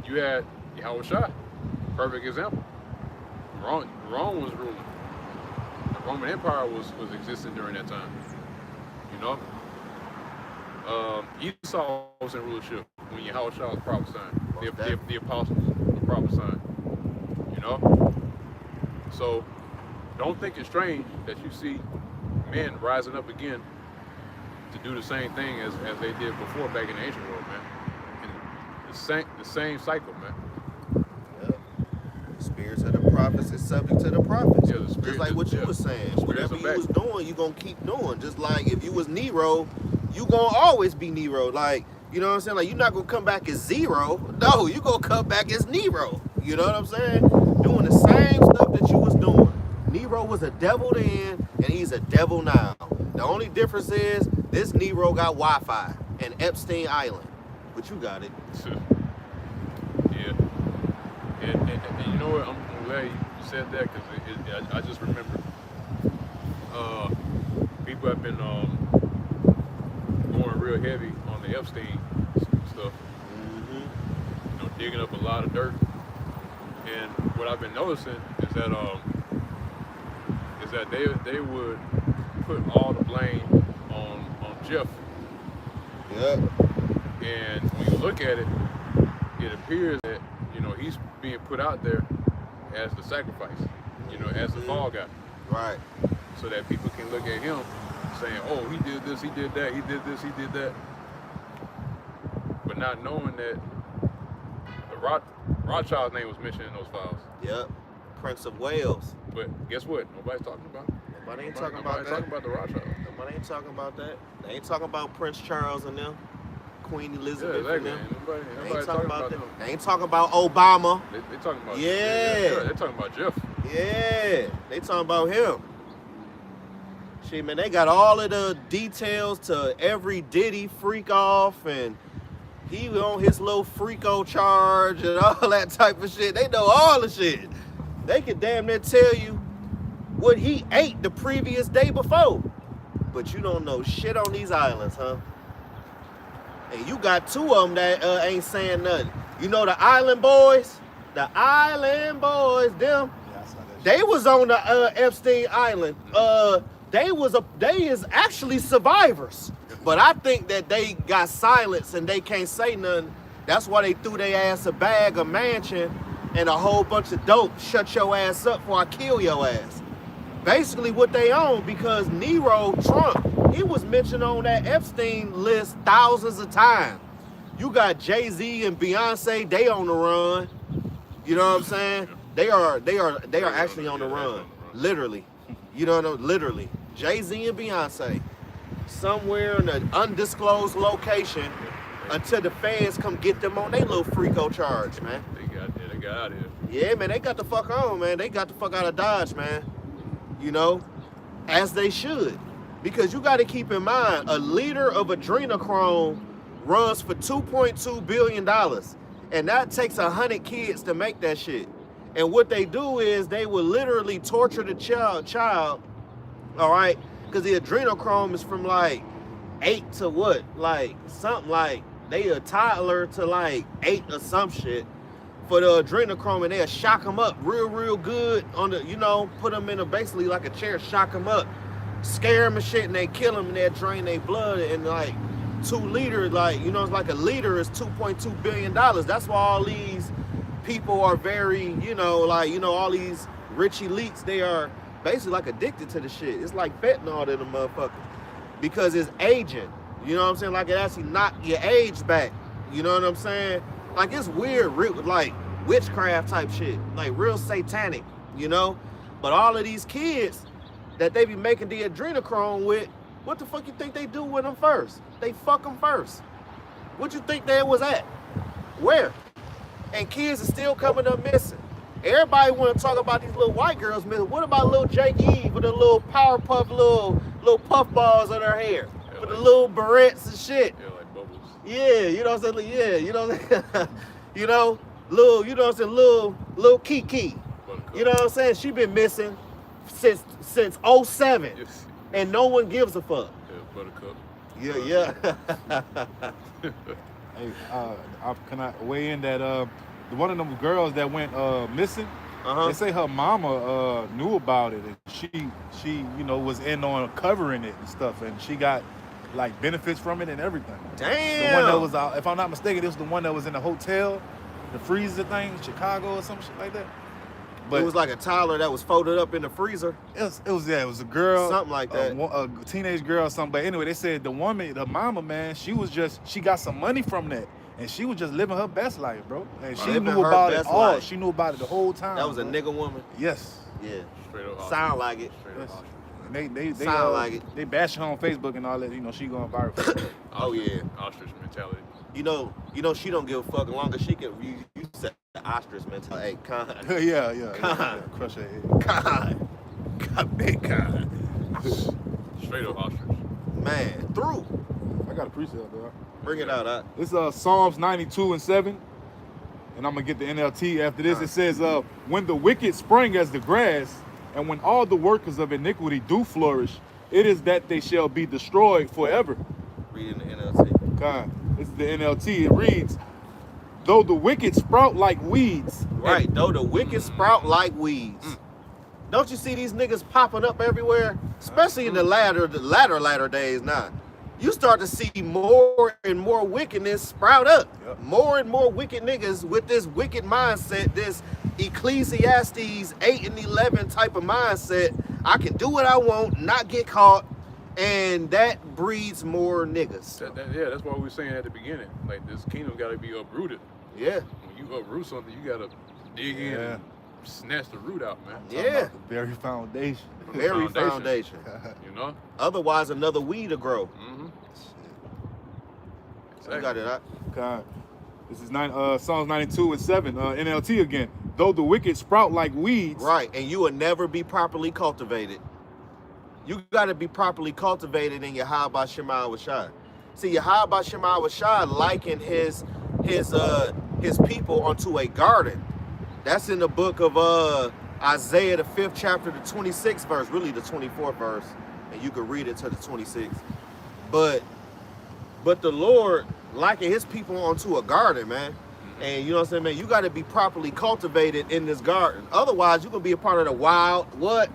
B: you had Yahushua, perfect example. Rome was ruling. The Roman Empire was existing during that time. You know, Esau was in rulership when Yahushua was prophesying. The apostles were prophesying. You know, so don't think it's strange that you see men rising up again to do the same thing as they did before back in the ancient world, man. And the same cycle, man.
A: Yep. The spirits of the prophets is subject to the prophets.
B: Yeah, the spirits,
A: just like what you were saying. Whatever you was doing, you gonna keep doing. Just like if you was Nero, you gonna always be Nero. Like, you know what I'm saying? Like, you're not gonna come back as zero. No, you gonna come back as Nero. You know what I'm saying? Doing the same stuff that you was doing. Nero was a devil then, and he's a devil now. The only difference is this Nero got Wi-Fi and Epstein Island, but you got it.
B: Yeah. And you know what? I'm glad you said that, because I just remember people have been going real heavy on the Epstein stuff.
A: Mm-hmm.
B: You know, digging up a lot of dirt. And what I've been noticing is that they would put all the blame on Jeff.
A: Yep.
B: And when you look at it, it appears that, you know, he's being put out there as the sacrifice, you know, as the fall guy.
A: Right.
B: So that people can look at him saying, oh, he did this, he did that, he did this, he did that. But not knowing that the Rothschild's name was mentioned in those files.
A: Yep. Prince of Wales.
B: But guess what? Nobody's talking about it.
A: Nobody ain't talking about that.
B: Talking about the Rothschilds.
A: Nobody ain't talking about that. They ain't talking about Prince Charles and them, Queen Elizabeth
B: yeah,
A: and them.
B: Nobody
A: They ain't talking about
B: them.
A: that. They ain't talking about Obama.
B: They talking about
A: They're
B: talking about Jeff.
A: Yeah, they talking about him. Shit, man, they got all of the details to every Diddy freak off, and he on his little freako charge and all that type of shit. They know all the shit. They can damn near tell you what he ate the previous day before. But you don't know shit on these islands, huh? And you got two of them that ain't saying nothing. You know the island boys? The island boys, them. They was on the Epstein Island. They is actually survivors. But I think that they got silenced and they can't say nothing. That's why they threw their ass a bag, a mansion, and a whole bunch of dope. Shut your ass up before I kill your ass. Basically what they own, because Nero Trump, he was mentioned on that Epstein list thousands of times. You got Jay-Z and Beyonce, they on the run. You know what I'm saying? They are actually on the run. Literally. You know what I mean? Literally. Jay-Z and Beyonce. Somewhere in an undisclosed location until the feds come get them on their little freako charge, man.
B: They got out of here.
A: Yeah, man, they got the fuck on, man. They got the fuck out of Dodge, man. You know, as they should. Because you got to keep in mind, a liter of adrenochrome runs for $2.2 billion. And that takes 100 kids to make that shit. And what they do is they will literally torture the child, all right? Because the adrenochrome is from like 8 to what? Like something like they a toddler to like 8 or some shit for the adrenochrome, and they'll shock them up real good on the, you know, put them in a basically like a chair, shock them up, scare them and shit, and they kill them and they drain their blood. And like 2 liters, like, you know, it's like a liter is $2.2 billion. That's why all these people are very, you know, like, you know, all these rich elites, they are basically like addicted to the shit. It's like fentanyl to the motherfucker because it's aging. You know what I'm saying? Like it actually knock your age back. You know what I'm saying? Like it's weird, like witchcraft type shit, like real satanic, you know? But all of these kids that they be making the adrenochrome with, what the fuck you think they do with them first? They fuck them first. What you think they was at? Where? And kids are still coming up missing. Everybody want to talk about these little white girls missing. What about little Jake Eve with the little Powerpuff, little puff balls in her hair? Yeah, with like, the little barrettes and shit.
B: Yeah, like bubbles.
A: Yeah, you know what I'm saying? Yeah, you know what I'm saying? You know, little, you know what I'm saying? Little Kiki. You know what I'm saying? She been missing since 07. Yes. And no one gives a fuck.
B: Yeah,
A: Buttercup. Yeah.
C: Hey, can I weigh in that one of them girls that went missing? They say her mama knew about it, and she you know was in on covering it and stuff, and she got like benefits from it and everything.
A: Damn.
C: The one that was, if I'm not mistaken, this was the one that was in the hotel, the freezer thing, Chicago or some shit like that.
A: But it was like a toddler that was folded up in the freezer.
C: It was a girl,
A: something like that,
C: a teenage girl or something. But anyway, they said the woman, the mama, man, she got some money from that, and she was just living her best life, bro. And she knew about it all. Life. She knew about it the whole time.
A: That was a nigga woman.
C: Yes.
A: Yeah.
B: Straight up.
A: Sound like it.
C: Yes. They
A: sound like it.
C: They bash her on Facebook and all that. You know, she going viral.
A: Oh yeah.
B: Ostrich mentality.
A: You know, she don't give a fuck as long as she can. You said the ostrich mentality. Hey, con.
C: yeah.
A: Con.
C: Crush her head.
A: Con, big con.
B: Straight up ostrich.
A: Man, through.
C: I got a pre-sale, dog.
A: Bring it out, huh?
C: This Psalms 92:7, and I'm gonna get the NLT after this. It says, when the wicked spring as the grass, and when all the workers of iniquity do flourish, it is that they shall be destroyed forever.
A: Reading the NLT.
C: God, this is the NLT. It reads, though the wicked sprout like weeds.
A: Right, though the wicked sprout like weeds. Don't you see these niggas popping up everywhere? Especially in the latter days now. You start to see more and more wickedness sprout up.
C: Yep.
A: More and more wicked niggas with this wicked mindset, this Ecclesiastes 8 and 11 type of mindset. I can do what I want, not get caught, and that breeds more niggas.
B: That's what we were saying at the beginning. Like, this kingdom got to be uprooted.
A: Yeah.
B: When you uproot something, you got to dig in and snatch the root out, man.
A: Yeah.
C: The very foundation.
A: Very foundation.
B: You know?
A: Otherwise, another weed to grow.
B: Mm-hmm.
A: Exactly. You got it, huh?
C: God. This is Psalms 92:7, NLT again. Though the wicked sprout like weeds.
A: Right, and you will never be properly cultivated. You got to be properly cultivated in Yahweh Shema Washai. See, Yahweh Shema Washai likened his people onto a garden. That's in the book of Isaiah, the 5th chapter, the 26th verse, really the 24th verse, and you can read it to the 26th. But the Lord likened his people onto a garden, man. And you know what I'm saying, man? You got to be properly cultivated in this garden. Otherwise, you're going to be a part of the wild, what?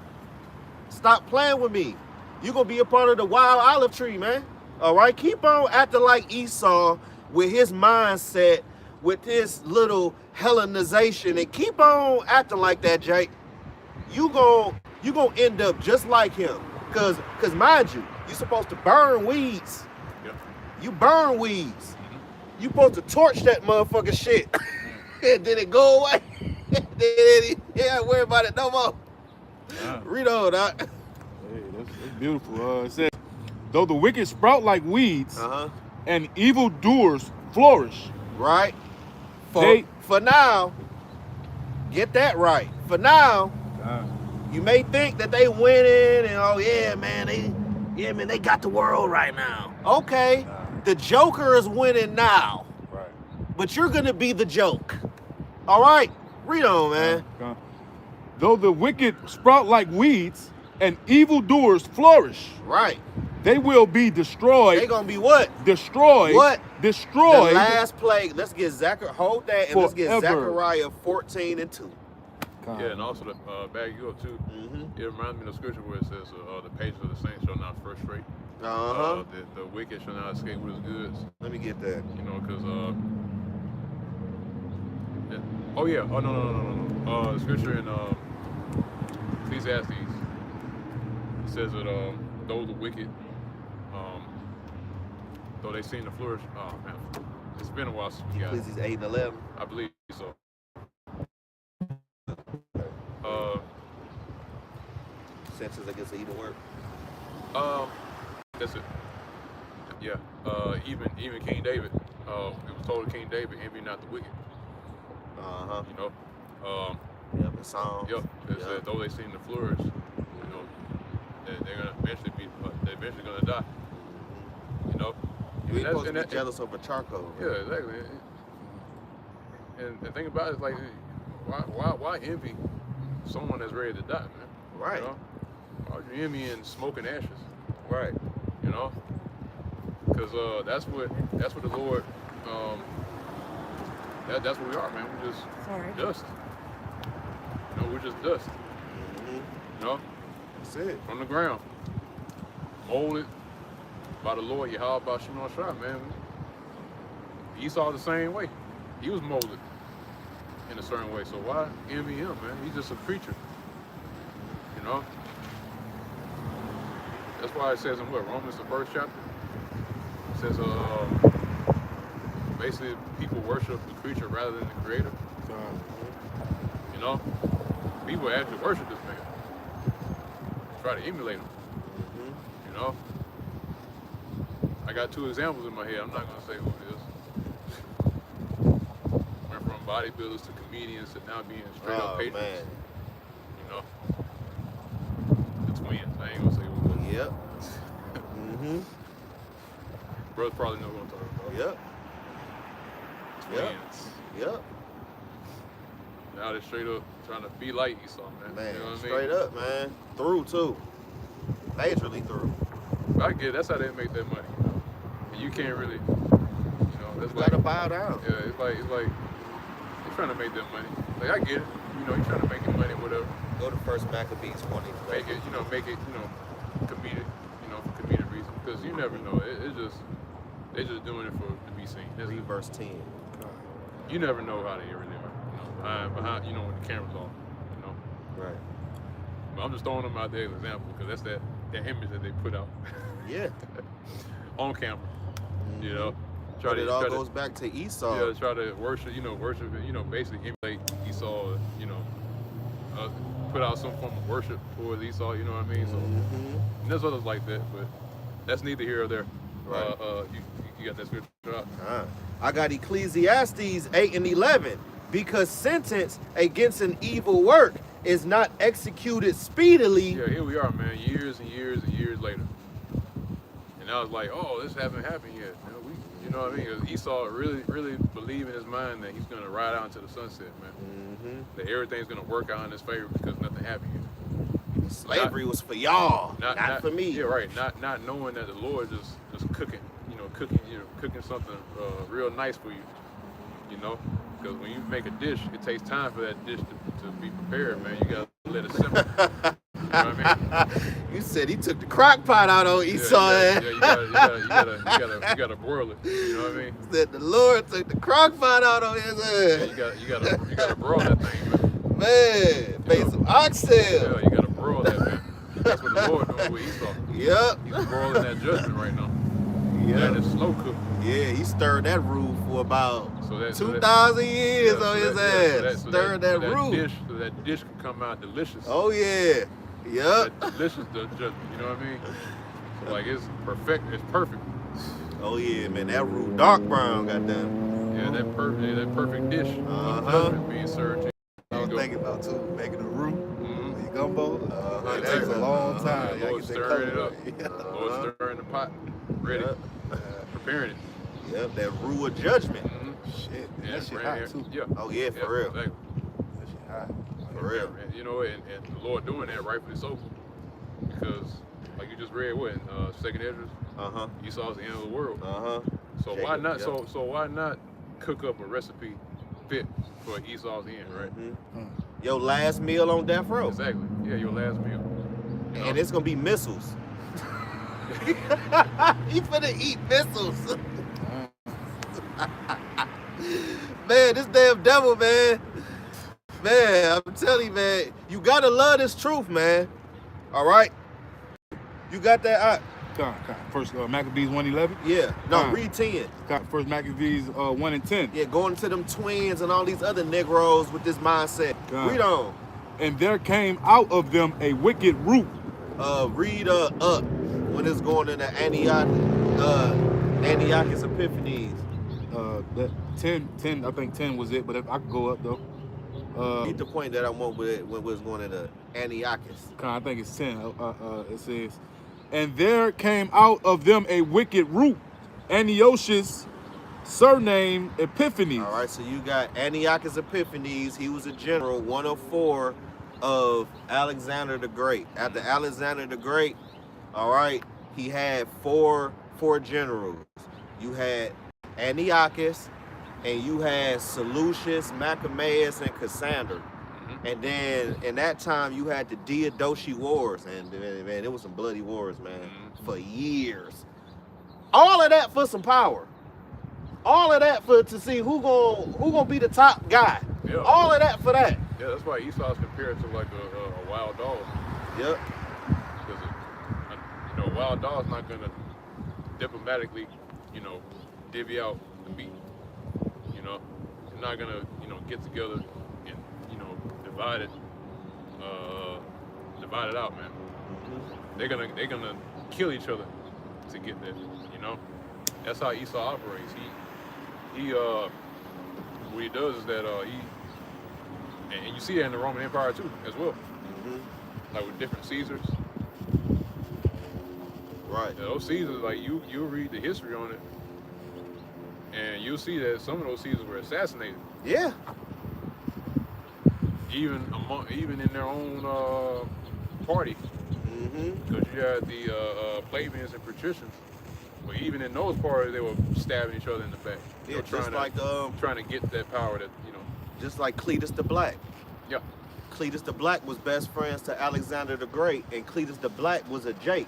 A: Stop playing with me. You're going to be a part of the wild olive tree, man. All right, keep on acting like Esau with his mindset, with his little Hellenization, and keep on acting like that, Jake. You gonna end up just like him, cause mind you, you supposed to burn weeds.
B: Yep.
A: You burn weeds. You supposed to torch that motherfucking shit, and then it go away. Then ain't worry about it no more. Read on, Doc.
C: Hey, that's beautiful. It says, though the wicked sprout like weeds, and evildoers flourish.
A: Right. For now, get that right. For now, you may think that they winning and oh yeah, man, they got the world right now. Okay, the Joker is winning now.
C: Right.
A: But you're gonna be the joke. All right, read on, man.
C: Though the wicked sprout like weeds and evildoers flourish.
A: Right.
C: They will be destroyed.
A: They gonna be what?
C: Destroyed.
A: What?
C: Destroyed.
A: The last plague. Let's get hold that, and let's get Zechariah 14:2.
B: Yeah, and also to back you up too. It reminds me of the scripture where it says, "The pages of the saints shall not frustrate. The wicked shall not escape with his goods."
A: Let me get that.
B: You know, because oh yeah, oh no. The scripture in Ecclesiastes, it says that though the wicked, though they seem to flourish. Oh man, it's been a while since we got it.
A: Ecclesiastes 8 and 11.
B: I believe so.
A: Senses, I guess, evil work.
B: That's it. Yeah. Even King David. It was told to King David, envy not the wicked. You know.
A: Yep, the Psalms.
B: Yep. It said though they seem to flourish, you know, they're gonna eventually they're eventually gonna die. You know.
A: You ain't supposed to be jealous over charcoal.
B: Yeah, exactly. And the thing about it is like, why envy someone that's ready to die, man?
A: Right.
B: You know? Why would you envy in smoke and ashes?
A: Right.
B: You know. Because that's what the Lord. That's what we are, man. We're just dust. You know, we're just dust. You know.
A: That's it.
B: From the ground. Molded by the Lord, Yahweh Shimon Shah, man. Esau the same way. He was molded in a certain way. So why envy him, man? He's just a creature. You know? That's why it says in Romans, the first chapter? It says, basically, people worship the creature rather than the creator. You know? People actually worship this man. Try to emulate him. You know? I got two examples in my head. I'm not going to say who it is. Went from bodybuilders to comedians to now being straight up patriots. Man. You know? The twins. I ain't going to say who it is.
A: Yep.
B: Brothers probably know what I'm talking about.
A: Yep.
B: Twins.
A: Yep.
B: Now they're straight up trying to be like Esau, man.
A: Man,
B: you know what
A: straight
B: I mean?
A: up, man. Through, too. Majorly through.
B: I get it. That's how they make their money, you know? And you can't really, you know, that's
A: you
B: like...
A: gotta bow down.
B: Yeah, it's like, they're trying to make their money. Like, I get it. You know, you're trying to make your money, whatever.
A: Go to First Maccabees 20.
B: Make it, comedic, for comedic reasons. Because you never know. It's just, they're just doing it to be seen.
A: Read verse 10.
B: You never know how they really are. Behind, when the camera's on,
A: Right.
B: But I'm just throwing them out there as an example because that's that image that they put out.
A: Yeah.
B: On camera. You know.
A: But it all goes back to Esau.
B: Yeah, try to worship, basically emulate Esau, put out some form of worship towards Esau, you know what I mean? So and there's others like that, but that's neither here or there.
A: Right.
B: You got that scripture out?
A: I got Ecclesiastes 8 and 11. Because sentence against an evil work is not executed speedily.
B: Yeah, here we are, man. Years and years and years later. And I was like, oh, this hasn't happened yet. You know what I mean? Because Esau really believed in his mind that he's going to ride out into the sunset, man. That everything's going to work out in his favor because nothing happened yet.
A: Slavery was for y'all, not for me.
B: Yeah, right. Not knowing that the Lord just cooking something real nice for you. You know, because when you make a dish, it takes time for that dish to be prepared, man. You gotta let it simmer. You know what I mean?
A: You said he took the crock pot out on Esau.
B: Yeah, you gotta broil it. You know what I mean?
A: Said the Lord took the crock pot out on his ass.
B: Yeah, you gotta broil that thing, man.
A: Man, made some oxtail.
B: Yeah, you gotta broil that, man. That's what the Lord doing with Esau.
A: Yep.
B: He's broiling that judgment right now.
A: Yep.
B: That is slow cooked.
A: Yeah, he stirred that root for about
B: So that
A: 2,000 years on his ass.
B: So
A: Stirred that root.
B: So that dish can come out delicious.
A: Oh yeah. Yep.
B: That delicious judgment. You know what I mean? So like it's perfect. It's perfect.
A: Oh yeah, man. That root dark brown, goddamn.
B: Yeah, that perfect dish.
A: Uh-huh.
B: Judgment being served to you.
C: I was
B: There you go.
C: thinking about too, making a roux,
B: Mhm.
C: the gumbo.
A: Uh-huh.
C: It takes a long time.
B: Lord
C: Get that
B: stirring it
C: color
B: up.
C: right.
B: Lord stirring the pot. Ready.
A: Yep.
B: Preparing it.
A: Yep, that root of judgment.
B: Mhm.
C: Shit,
B: Yeah,
C: that shit
B: right
C: hot
B: here.
C: too.
B: Yeah.
A: Oh yeah, for
B: Yeah,
A: real.
B: exactly.
C: That shit hot.
A: For real.
B: And, you know, and the Lord doing that rightfully so, because like you just read what in Second Esdras,
A: Uh-huh.
B: Esau's the end of the world.
A: Uh-huh.
B: So
A: Jacob,
B: why not?
A: yeah.
B: So why not cook up a recipe fit for Esau's end, right?
A: Mhm. Your last meal on death row.
B: Exactly. Yeah, your last meal. You know?
A: And it's gonna be missiles. You finna eat missiles. Man, this damn devil, man. Man, I'm telling you, man, you gotta love this truth, man. All right? You got that?
C: First Maccabees 1:11.
A: Yeah. No,
C: Con.
A: read 10.
C: First Maccabees 1 and 10.
A: Yeah, going to them twins and all these other Negroes with this mindset.
C: Con.
A: Read on.
C: And there came out of them a wicked root.
A: Read up when it's going into Antiochus Epiphanes.
C: That 10, I think 10 was it, but if I could go up though.
A: Read the point that I want with it when it was going into Antiochus.
C: I think it's 10. It says, and there came out of them a wicked root, Antiochus, surnamed Epiphanes.
A: All right, so you got Antiochus Epiphanes. He was a general, one of four of Alexander the Great. After Alexander the Great, all right, he had four generals. You had Antiochus, and you had Seleucus, Maccabeus, and Cassander. And then in that time, you had the Diadochi Wars, and man, it was some bloody wars, man, for years. All of that for some power. All of that for to see who gonna be the top guy.
B: Yeah.
A: All of that for that.
B: Yeah, that's why Esau's compared to like a wild dog.
A: Yep.
B: Because a wild dog's not gonna diplomatically, divvy out the meat. They're not gonna, get together and, divide it out, man. They're gonna kill each other to get there. That's how Esau operates. He what he does is that and you see that in the Roman Empire too, as well. Like with different Caesars.
A: Right.
B: Yeah, those Caesars, like you'll read the history on it, and you'll see that some of those Caesars were assassinated.
A: Yeah.
B: Even in their own party, because you had the plebeians and patricians. But even in those parties, they were stabbing each other in the back.
A: Yeah, just like
B: trying to get that power that
A: just like Cletus the Black.
B: Yeah.
A: Cletus the Black was best friends to Alexander the Great, and Cletus the Black was a Jake.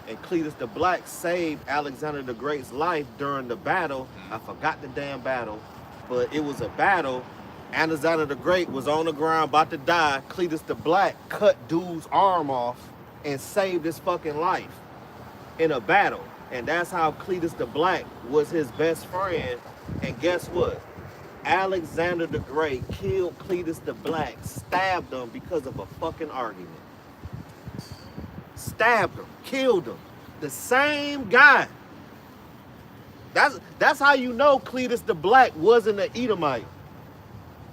A: And Cletus the Black saved Alexander the Great's life during the battle. I forgot the damn battle, but it was a battle. Alexander the Great was on the ground about to die. Cletus the Black cut dude's arm off and saved his fucking life in a battle. And that's how Cletus the Black was his best friend. And guess what? Alexander the Great killed Cletus the Black, stabbed him because of a fucking argument. Stabbed him, killed him. The same guy. That's how you know Cletus the Black wasn't an Edomite.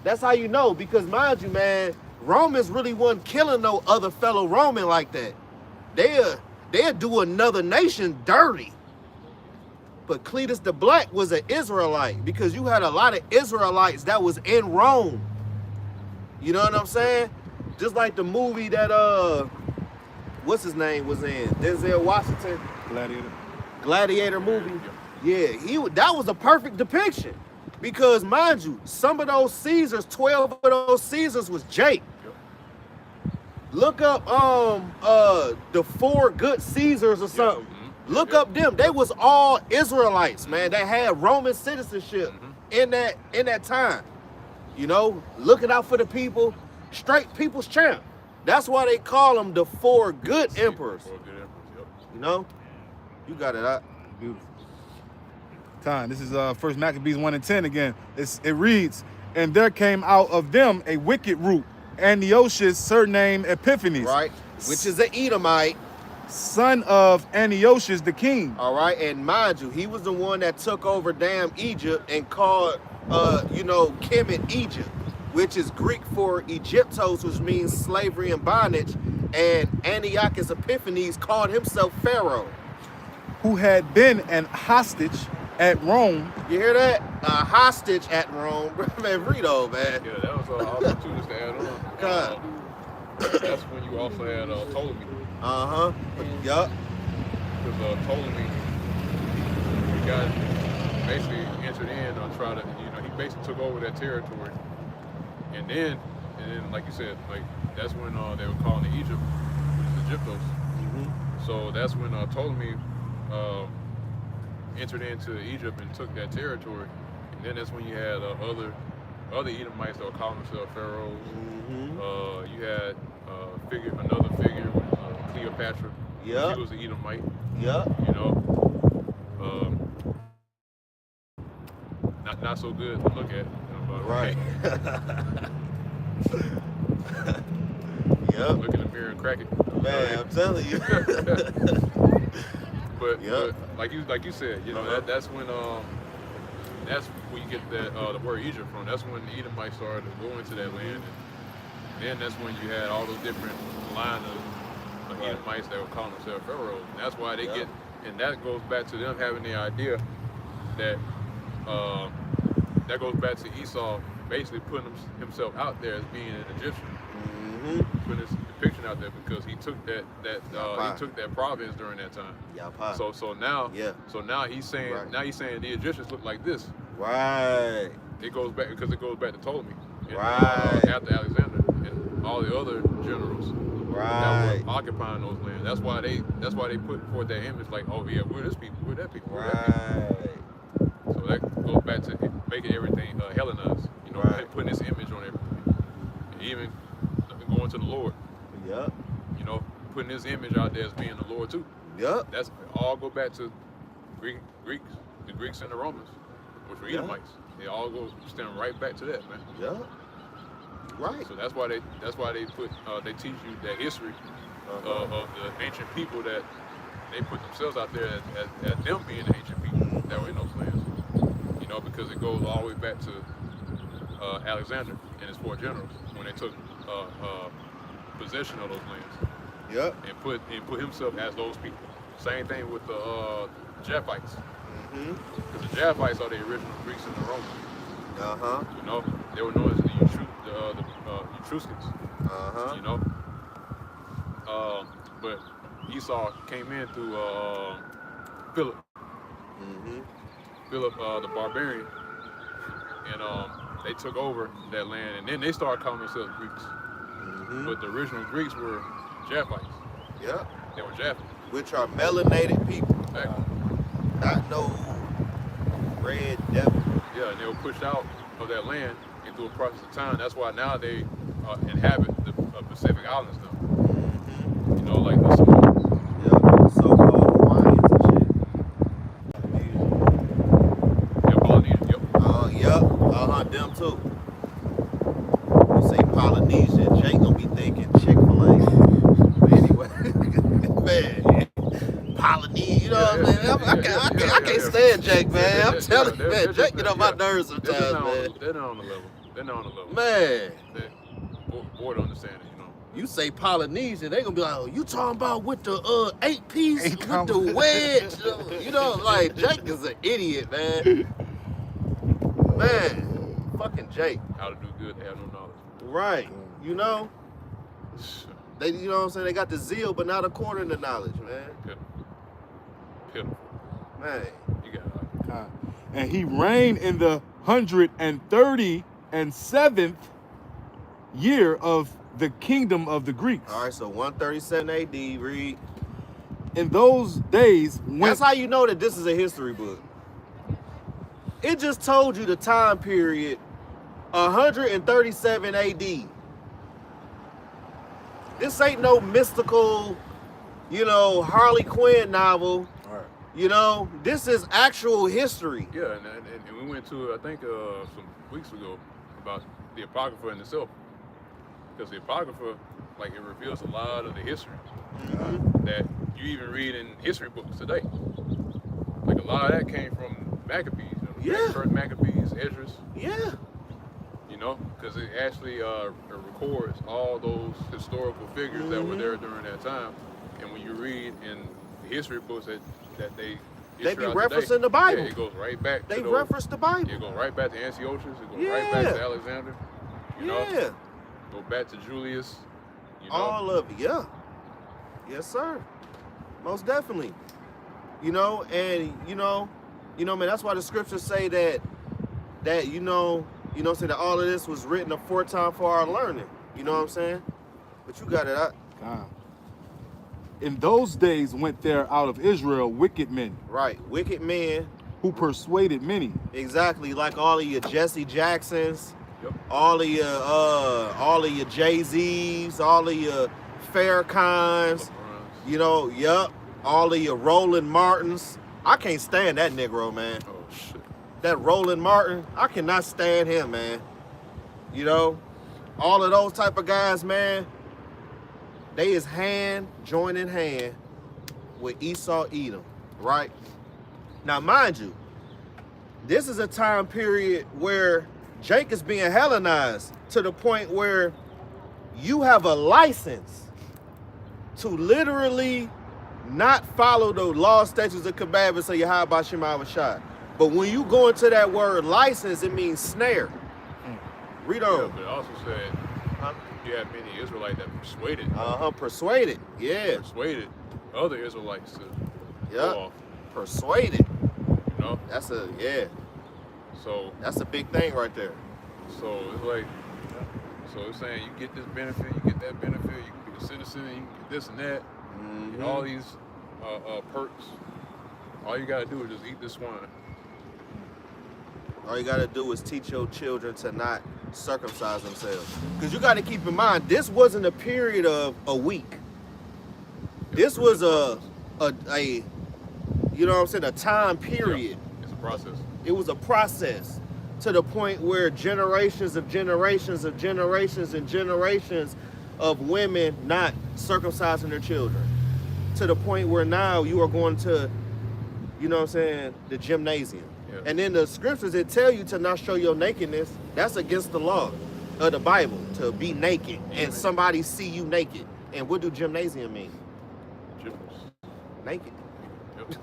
A: That's how you know, because mind you, man, Romans really wasn't killing no other fellow Roman like that. They'll do another nation dirty. But Cletus the Black was an Israelite, because you had a lot of Israelites that was in Rome. You know what I'm saying? Just like the movie that what's his name was in, Denzel Washington. Gladiator movie. Yeah, that was a perfect depiction. Because mind you, some of those Caesars, 12 of those Caesars was Jake. Look up the 4 good Caesars or something. Look up them. They was all Israelites, man. They had Roman citizenship in that time. You know, looking out for the people, straight people's champ. That's why they call them the 4 good emperors.
B: 4 good emperors, yep.
A: You know, you got it out.
C: Beautiful. Time. This is First Maccabees 1:10 again. It reads, and there came out of them a wicked root, Antiochus, surnamed Epiphanes.
A: Right, which is an Edomite.
C: Son of Antiochus the king.
A: All right, and mind you, he was the one that took over damn Egypt and called, Kemet Egypt, which is Greek for Egyptos, which means slavery and bondage. And Antiochus Epiphanes called himself Pharaoh,
C: who had been an hostage at Rome.
A: You hear that? A hostage at Rome. Man, read over, man.
B: Yeah, that was also too, just to add on.
A: God.
B: That's when you also had Ptolemy.
A: Yup.
B: Because Ptolemy, he got basically entered in on try to, he basically took over that territory. And then, like you said, like that's when they were calling it Egypt, which is Egyptos. So that's when Ptolemy entered into Egypt and took that territory. And then that's when you had other Edomites that were calling themselves pharaohs. You had another figure, Cleopatra.
A: Yeah.
B: She was an Edomite.
A: Yeah.
B: You know, not so good to look at.
A: Right. Yep.
B: Look in the mirror and crack it.
A: Man, I'm telling you.
B: but
A: Yep.
B: like you said, that's when that's where you get that the word Egypt from. That's when the Edomites started to go into that land, and then that's when you had all those different line of Edomites that were calling themselves pharaohs. And that's why they get, and that goes back to them having the idea that that goes back to Esau basically putting himself out there as being an Egyptian, putting his depiction out there because he took he took that province during that time. So now he's saying the Egyptians look like this.
A: Right.
B: It goes back because it goes back to Ptolemy. And,
A: Right.
B: After Alexander and all the other generals that were occupying those lands. That's why they put forth that image like, oh yeah, we're this people, we're that people, we're that people. So that goes back to making everything Hellenized. Putting this image on everything. And even going to the Lord.
A: Yep.
B: Putting his image out there as being the Lord too.
A: Yep.
B: That's all go back to the Greeks and the Romans, which were Edomites. They all stem right back to that, man.
A: Yep. Right.
B: So that's why they put they teach you that history of the ancient people that they put themselves out there as them being the ancient people that were in those lands. Because it goes all the way back to Alexander and his 4 generals when they took possession of those lands.
A: Yep.
B: And put himself as those people. Same thing with the Japhites. Because the Japhites are the original Greeks and the Romans. They were known as the Etruscans. But Esau came in through Philip. Philip the barbarian, and they took over that land, and then they started calling themselves Greeks. But the original Greeks were Japhites.
A: Yep.
B: They were Japhites.
A: Which are melanated people.
B: Exactly.
A: Not no red devil.
B: Yeah, and they were pushed out of that land and through a process of time. That's why now they inhabit the Pacific Islands now. Like the Samoans.
A: Yeah, the so-called Hawaiians and shit.
B: Yeah, Polynesian, yep.
A: Them too. You say Polynesian, Jake gonna be thinking Chick-fil-A. But anyway, man, Polynesian, what I'm saying? I can't stand Jake, man. I'm telling you, man, Jake get on my nerves sometimes, man.
B: They're not on the level. They're not on the level.
A: Man.
B: Boy, to understand it,
A: You say Polynesian, they gonna be like, oh, you talking about with the 8-piece, with the wedge, like Jake is an idiot, man. Man, fucking Jake.
B: How to do good, they have no knowledge.
A: Right, they, what I'm saying, they got the zeal, but not according to knowledge, man.
B: Pitiful.
A: Man.
B: You got it.
C: And he reigned in the 137th year of the kingdom of the Greeks.
A: All right, so 137 AD, read.
C: In those days,
A: That's how you know that this is a history book. It just told you the time period, 137 AD. This ain't no mystical, Harley Quinn novel.
C: All right.
A: This is actual history.
B: Yeah, and we went to, I think, some weeks ago about the Apocrypha in itself. Because the Apocrypha, like, it reveals a lot of the history that you even read in history books today. Like, a lot of that came from Maccabees. First Maccabees, Esdras.
A: Yeah.
B: Because it actually records all those historical figures that were there during that time. And when you read in the history books that they
A: be referencing
B: today,
A: the Bible.
B: Yeah, it goes right back
A: They
B: to those,
A: reference the Bible.
B: It goes right back to Antiochus. It goes right back to Alexander.
A: Yeah.
B: Go back to Julius.
A: All of it, yeah. Yes, sir. Most definitely. Man, that's why the scriptures say that say that all of this was written aforetime for our learning. You know what I'm saying? But you got it out.
C: In those days went there out of Israel wicked men.
A: Right, wicked men.
C: Who persuaded many.
A: Exactly, like all of your Jesse Jacksons.
B: Yep.
A: All of your Jay-Z's, all of your Farrakhan's, all of your Roland Martins. I can't stand that Negro, man.
B: Oh, shit.
A: That Roland Martin, I cannot stand him, man. All of those type of guys, man, they is join in hand with Esau Edom, right? Now, mind you, this is a time period where Jake is being Hellenized to the point where you have a license to literally not follow the law, statutes, and commandments of Yahweh Shem Shai. But when you go into that word license, it means snare. Read on.
B: Yeah, but it also said you had many Israelites that persuaded.
A: Persuaded. Yeah.
B: Persuaded other Israelites to go off.
A: Persuaded.
B: That's
A: a big thing right there.
B: So it's like, it's saying you get this benefit, you get that benefit, you can be a citizen, you can get this and that, and all these perks. All you gotta do is just eat this swine.
A: All you gotta do is teach your children to not circumcise themselves. Because you gotta keep in mind, this wasn't a period of a week. This was a time period.
B: Yeah, it's a process.
A: It was a process to the point where generations of generations of generations and generations of women not circumcising their children. To the point where now you are going to, the gymnasium. Yeah. And in the scriptures, it tell you to not show your nakedness. That's against the law of the Bible, to be naked and somebody see you naked. And what do gymnasium mean? Naked. Yep.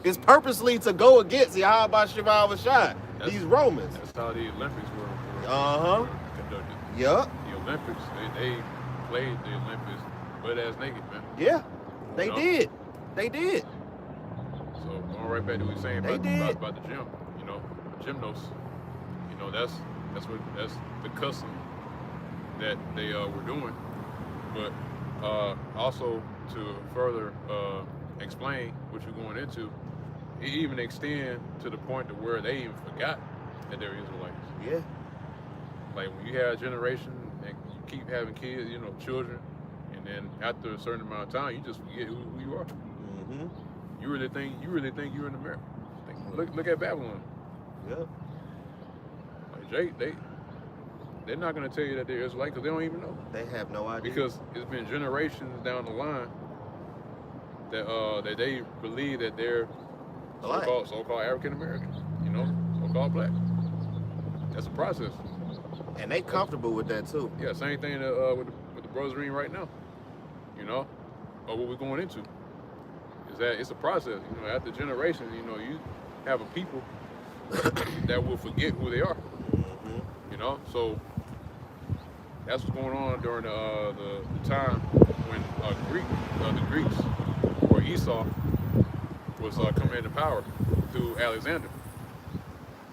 A: It's purposely to go against Yahweh Shem Shai, these Romans.
B: That's how the Olympics were conducted.
A: Yep.
B: The Olympics, they played the Olympics butt ass naked, man.
A: Yeah, they did. They did.
B: So going right back to what we were saying about the gym, gymnos, that's the custom that they were doing. But also to further explain what you're going into, it even extend to the point to where they even forgot that they're Israelites.
A: Yeah.
B: Like when you have a generation and you keep having kids, children, and then after a certain amount of time, you just forget who you are.
A: Mm-hmm.
B: You really think you're in America. Look at Babylon.
A: Yeah.
B: Like Jake, they're not gonna tell you that they're Israelite because they don't even know.
A: They have no idea.
B: Because it's been generations down the line that they believe that they're so-called African Americans, so-called black. That's a process.
A: And they comfortable with that too.
B: Yeah, same thing with the brothers reading right now. Or what we're going into is that it's a process. After generations, you have a people that will forget who they are. Mm-hmm. So that's what's going on during the time when the Greeks or Esau was coming into power through Alexander.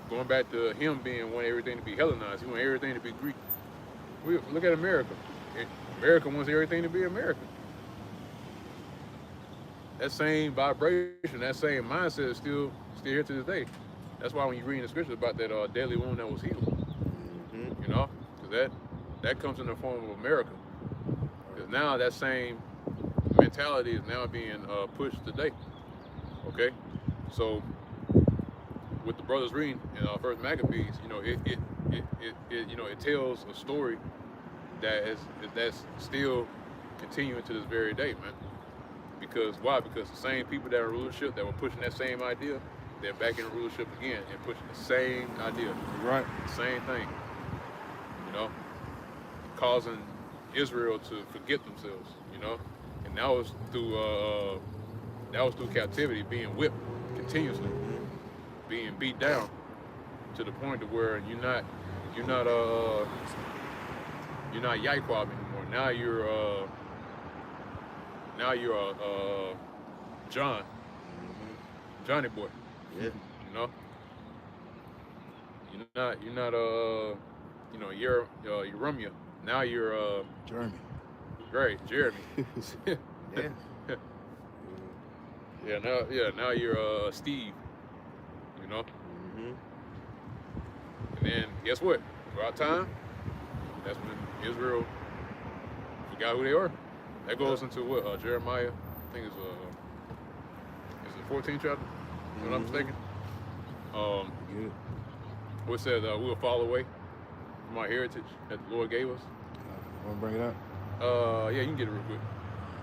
B: Going back to him wanting everything to be Hellenized, he wanted everything to be Greek. Look at America. America wants everything to be America. That same vibration, that same mindset is still here to this day. That's why when you read in the scriptures about that deadly wound that was healed, you know, because that comes in the form of America. Because now that same mentality is now being pushed today. Okay, so with the brothers reading in First Maccabees, you know, it tells a story that's still continuing to this very day, man. Because why? Because the same people that are in rulership that were pushing that same idea, they're back in rulership again and pushing the same idea.
C: Right.
B: The same thing. You know, causing Israel to forget themselves. You know, and that was through captivity, being whipped continuously, being beat down to the point to where you're not Yaquab anymore. Now you're Johnny boy.
A: Yeah.
B: You know, you're not Yeremia. Now you're
C: Jeremy.
B: Great, Jeremy.
A: Yeah.
B: Now you're Steve. You know. And then guess what? Throughout time, that's when Israel forgot who they are. That goes into what Jeremiah, I think it's the 14th chapter, if I'm not mistaken. What it says, we'll fall away from our heritage that the Lord gave us.
C: Want to bring it up?
B: Yeah, you can get it real quick.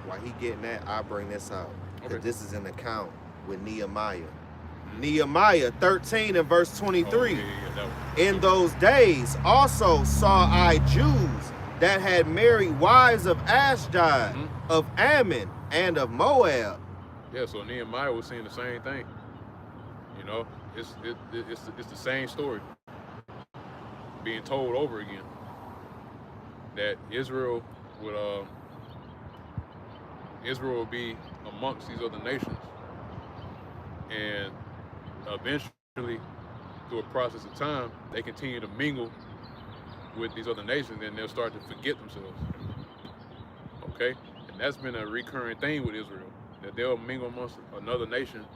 A: While he getting that, I'll bring this out.
B: Okay.
A: This is an account with Nehemiah. Nehemiah 13 and verse 23.
B: That one.
A: In those days also saw I Jews that had married wives of Ashdod, of Ammon, and of Moab.
B: Yeah, so Nehemiah was saying the same thing. You know, it's the same story being told over again. That Israel would be amongst these other nations, and eventually, through a process of time, they continue to mingle with these other nations, and they'll start to forget themselves. Okay, and that's been a recurring thing with Israel, that they'll mingle amongst another nation,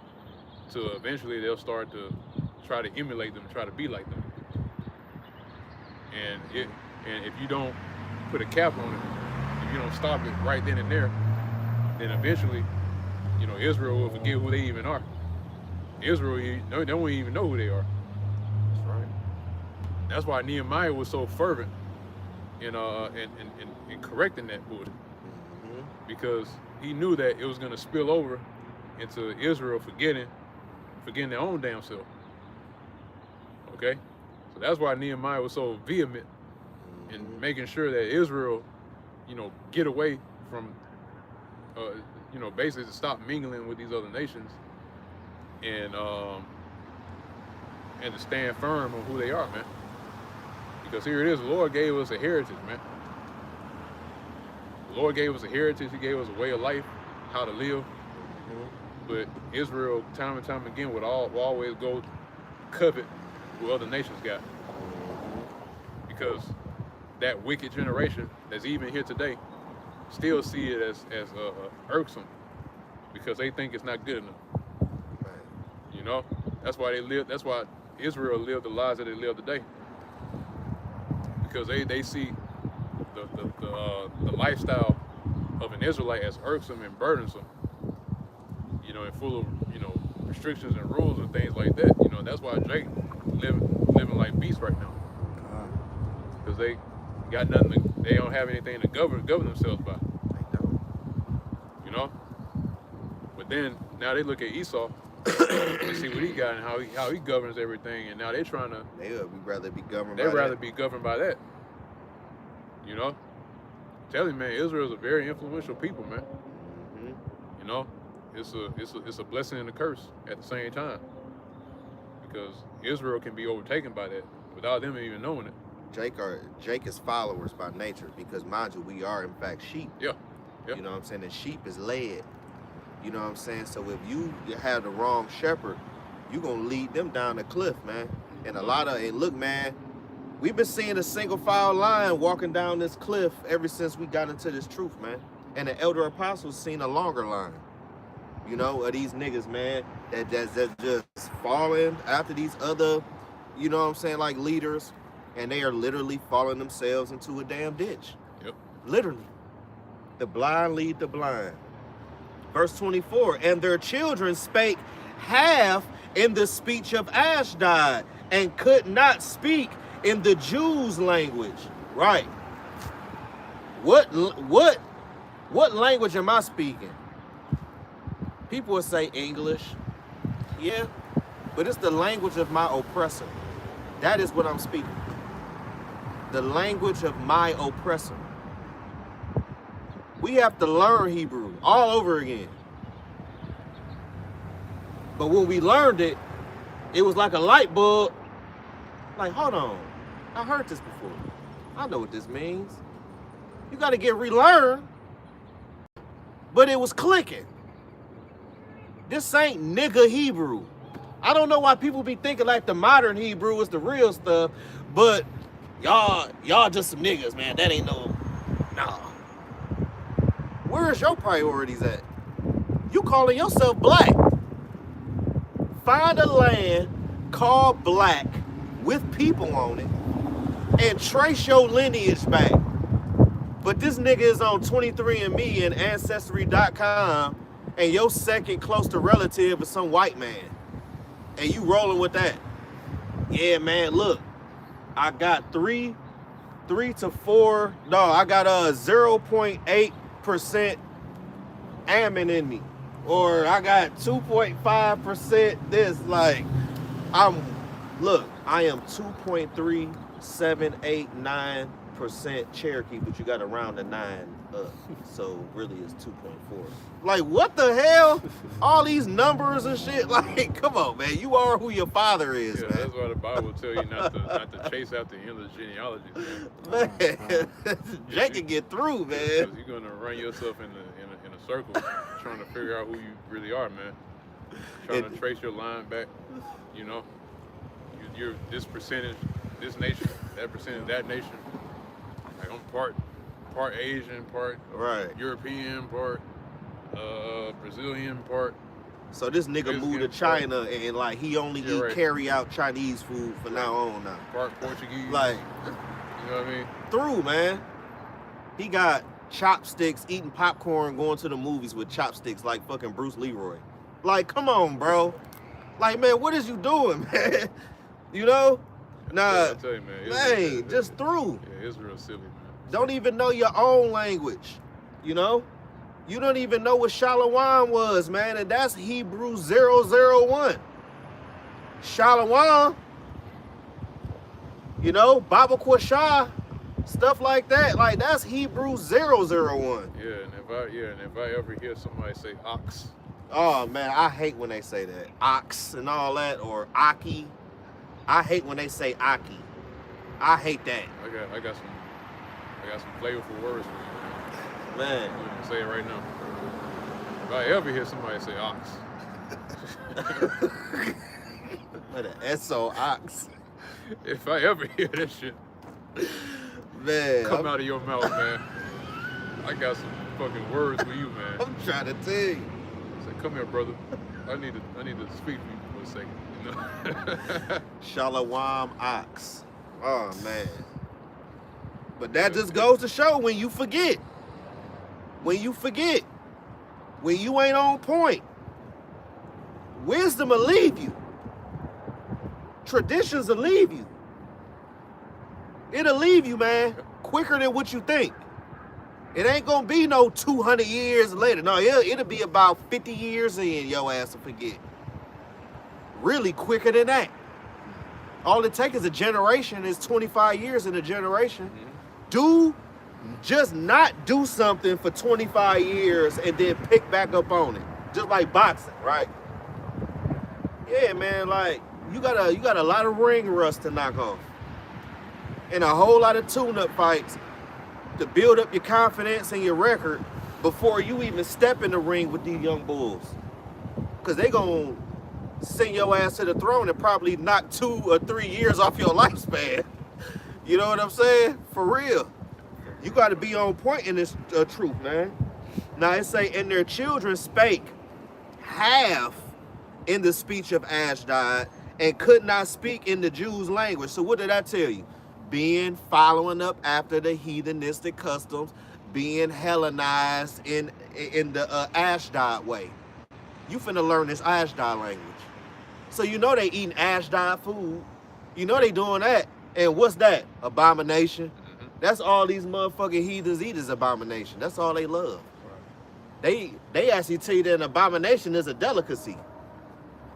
B: to eventually they'll start to try to emulate them, try to be like them. And if you don't put a cap on it, if you don't stop it right then and there, then eventually, you know, Israel will forget who they even are. Israel, they don't even know who they are.
A: That's right.
B: That's why Nehemiah was so fervent in correcting that bullshit, because he knew that it was going to spill over into Israel forgetting their own damn self. Okay, so that's why Nehemiah was so vehement in making sure that Israel, you know, get away from, basically to stop mingling with these other nations, and to stand firm on who they are, man. Because here it is, the Lord gave us a heritage, man. The Lord gave us a heritage. He gave us a way of life, how to live. But Israel, time and time again, will always go covet what other nations got. Because that wicked generation that's even here today still see it as irksome, because they think it's not good enough. You know, that's why Israel lived the lives that they live today, because they see the lifestyle of an Israelite as irksome and burdensome, you know, and full of, you know, restrictions and rules and things like that. You know, that's why Jake living like beasts right now, because they got nothing. They don't have anything to govern themselves by. You know, but then now they look at Esau and see what he got and how he governs everything, and now they're trying to.
A: They'd rather be governed.
B: They'd rather be governed by that. You know, tell you, man, Israel's a very influential people, man. You know, it's a blessing and a curse at the same time, because Israel can be overtaken by that without them even knowing it.
A: Jake is followers by nature, because mind you, we are in fact sheep.
B: Yeah.
A: You know what I'm saying? And sheep is led. You know what I'm saying? So if you have the wrong shepherd, you're gonna lead them down the cliff, man. And look, man, We've been seeing a single file line walking down this cliff ever since we got into this truth, man. And the elder apostles seen a longer line, you know, of these niggas, man, that's just falling after these other, you know what I'm saying, like leaders, and they are literally falling themselves into a damn ditch.
B: Yep.
A: Literally. The blind lead the blind. Verse 24, and their children spake half in the speech of Ashdod, and could not speak in the Jews' language. Right. What language am I speaking? People will say English. Yeah, but it's the language of my oppressor. That is what I'm speaking. The language of my oppressor. We have to learn Hebrew all over again. But when we learned it, it was like a light bulb. Like, hold on, I heard this before. I know what this means. You got to get relearned. But it was clicking. This ain't nigga Hebrew. I don't know why people be thinking like the modern Hebrew is the real stuff, but y'all just some niggas, man. That ain't no, nah. Where's your priorities at? You calling yourself black. Find a land called black with people on it and trace your lineage back. But this nigga is on 23andMe and Ancestry.com, and your second close to relative is some white man. And you rolling with that. Yeah, man, look. I got 3 to 4, no, I got 0.8% ammon in me. Or I got 2.5% this, like, I am 2.3789% Cherokee, but you got to round the 9 up. So really it's 2.4. Like, what the hell? All these numbers and shit. Like, come on, man. You are who your father is,
B: Yeah,
A: man.
B: that's why the Bible tell you not to chase after endless genealogies, man.
A: Man, Jay can get through, man.
B: Because you're gonna run yourself in a circle trying to figure out who you really are, man. Trying to trace your line back, you know. You're this percentage, this nation, that percentage, that nation. Like, I'm part Asian, part
A: Right.
B: European, part Brazilian, part.
A: So this nigga moved to China and like he only eat carry out Chinese food for now on now.
B: Part Portuguese.
A: Like,
B: you know what I mean?
A: Through, man. He got chopsticks, eating popcorn, going to the movies with chopsticks like fucking Bruce Leroy. Like, come on, bro. Like, man, what is you doing, man? You know? Nah,
B: yeah, I tell you, man.
A: man, just through.
B: Yeah, it's real silly, man.
A: Don't even know your own language, you know? You don't even know what Shalom was, man, and that's Hebrew 001. Shalom, you know, Baba Quashah, stuff like that. Like, that's Hebrew 001.
B: Yeah, and if I ever hear somebody say ox,
A: Oh, man, I hate when they say that. Ox and all that, or Aki. I hate when they say Aki. I hate that.
B: I got some flavorful words for you, man.
A: Man.
B: I'm gonna say it right now. If I ever hear somebody say ox,
A: What an S.O. Ox.
B: if I ever hear that shit
A: Man.
B: come out of your mouth, man, I got some fucking words for you, man.
A: I'm trying to tell you.
B: Say, come here, brother. I need to speak to you for a second. You know?
A: Shalom Ox. Oh, man. But that just goes to show when you forget. When you ain't on point, wisdom will leave you. Traditions will leave you. It'll leave you, man, quicker than what you think. It ain't gonna be no 200 years later. No, it'll be about 50 years in, your ass will forget. Really quicker than that. All it takes is a generation, is 25 years in a generation. Just not do something for 25 years and then pick back up on it. Just like boxing, right? Yeah, man, like, you got a lot of ring rust to knock off. And a whole lot of tune-up fights to build up your confidence and your record before you even step in the ring with these young bulls. Because they gonna send your ass to the throne and probably knock 2 or 3 years off your lifespan. You know what I'm saying? For real. You got to be on point in this truth, man. Now it say, and their children spake half in the speech of Ashdod and could not speak in the Jews' language. So what did I tell you? Following up after the heathenistic customs, being Hellenized in the Ashdod way. You finna learn this Ashdod language. So you know they eating Ashdod food. You know they doing that. And what's that? Abomination. That's all these motherfucking heathens eat is abomination. That's all they love. They actually tell you that an abomination is a delicacy.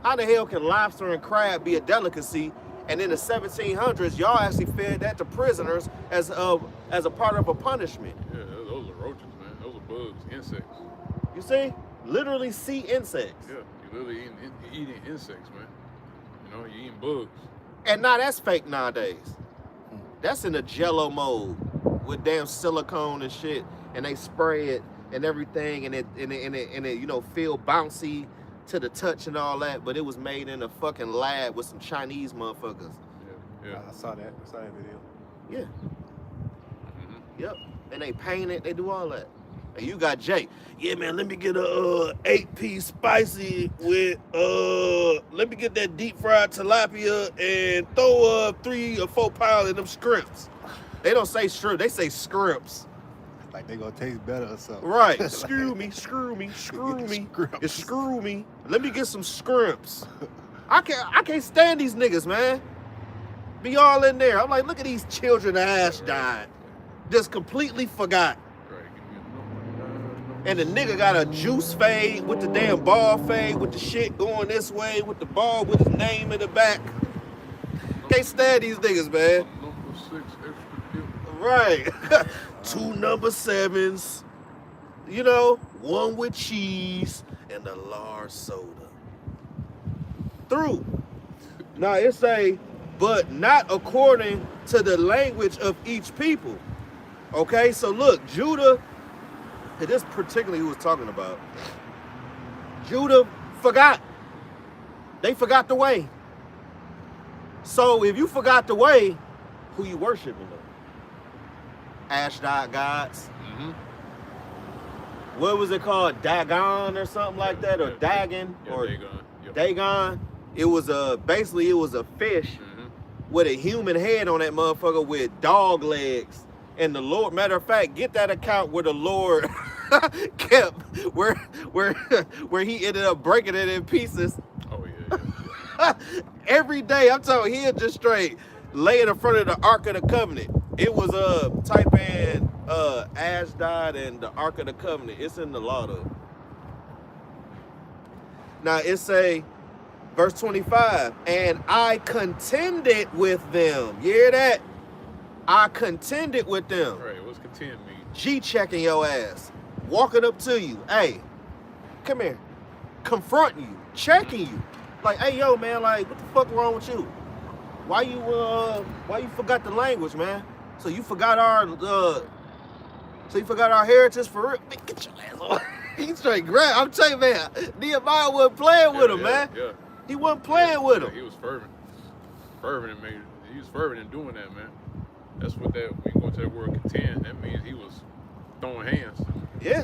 A: How the hell can lobster and crab be a delicacy? And in the 1700s, y'all actually fed that to prisoners as a part of a punishment.
B: Yeah, those are roaches, man. Those are bugs, insects.
A: You see? Literally sea insects.
B: Yeah, you're literally eating insects, man. You know, you're eating bugs.
A: And now that's fake nowadays. That's in a jello mold with damn silicone and shit, and they spray it and everything, and it you know, feel bouncy to the touch and all that, but it was made in a fucking lab with some Chinese motherfuckers.
B: Yeah.
C: I saw that video.
A: Yeah. Yep. And they paint it, they do all that. And you got Jake. Yeah, man, let me get a 8-piece spicy with let me get that deep fried tilapia and throw 3 or 4 pounds of them scrimps. They don't say shrimp, they say scrimps.
C: Like they gonna taste better or something.
A: Right. Screw me. It's screw me. Let me get some scrimps. I can't stand these niggas, man. Be all in there. I'm like, look at these children ass dying. Just completely forgot. And the nigga got a juice fade with the damn ball fade with the shit going this way with the ball with his name in the back. Can't stand these niggas, man.
B: Number 6 extra dip.
A: Right. 2 number 7s. You know, 1 with cheese and a large soda. Through. Now it say, but not according to the language of each people. Okay, so look, Judah, and this particularly who was talking about, Judah forgot. They forgot the way. So if you forgot the way, who you worshiping though? Ashdod gods. What was it called? Dagon or something like that, or Dagon, or
B: Dagon. Yep.
A: Dagon. It was basically it was a fish with a human head on that motherfucker with dog legs. And the Lord, matter of fact, get that account where the Lord kept where he ended up breaking it in pieces.
B: Oh yeah.
A: Every day, I'm talking, he'll just straight lay it in front of the Ark of the Covenant. It was type in Ashdod and the Ark of the Covenant. It's in the law though. Now it say, verse 25, and I contended with them. You hear that? I contended with them.
B: Right, what's contend mean?
A: G-checking your ass. Walking up to you. Hey, come here. Confronting you. Checking you. Like, hey, yo, man, like, what the fuck wrong with you? Why you forgot the language, man? So you forgot our heritage for real? Man, get your ass on. He straight grab. I'm telling you, man, Nehemiah wasn't playing with him, man.
B: Yeah.
A: He wasn't playing with him.
B: He was fervent. He was fervent in doing that, man. That's what that, when you go to that word contend, that means he was throwing hands.
A: Yeah.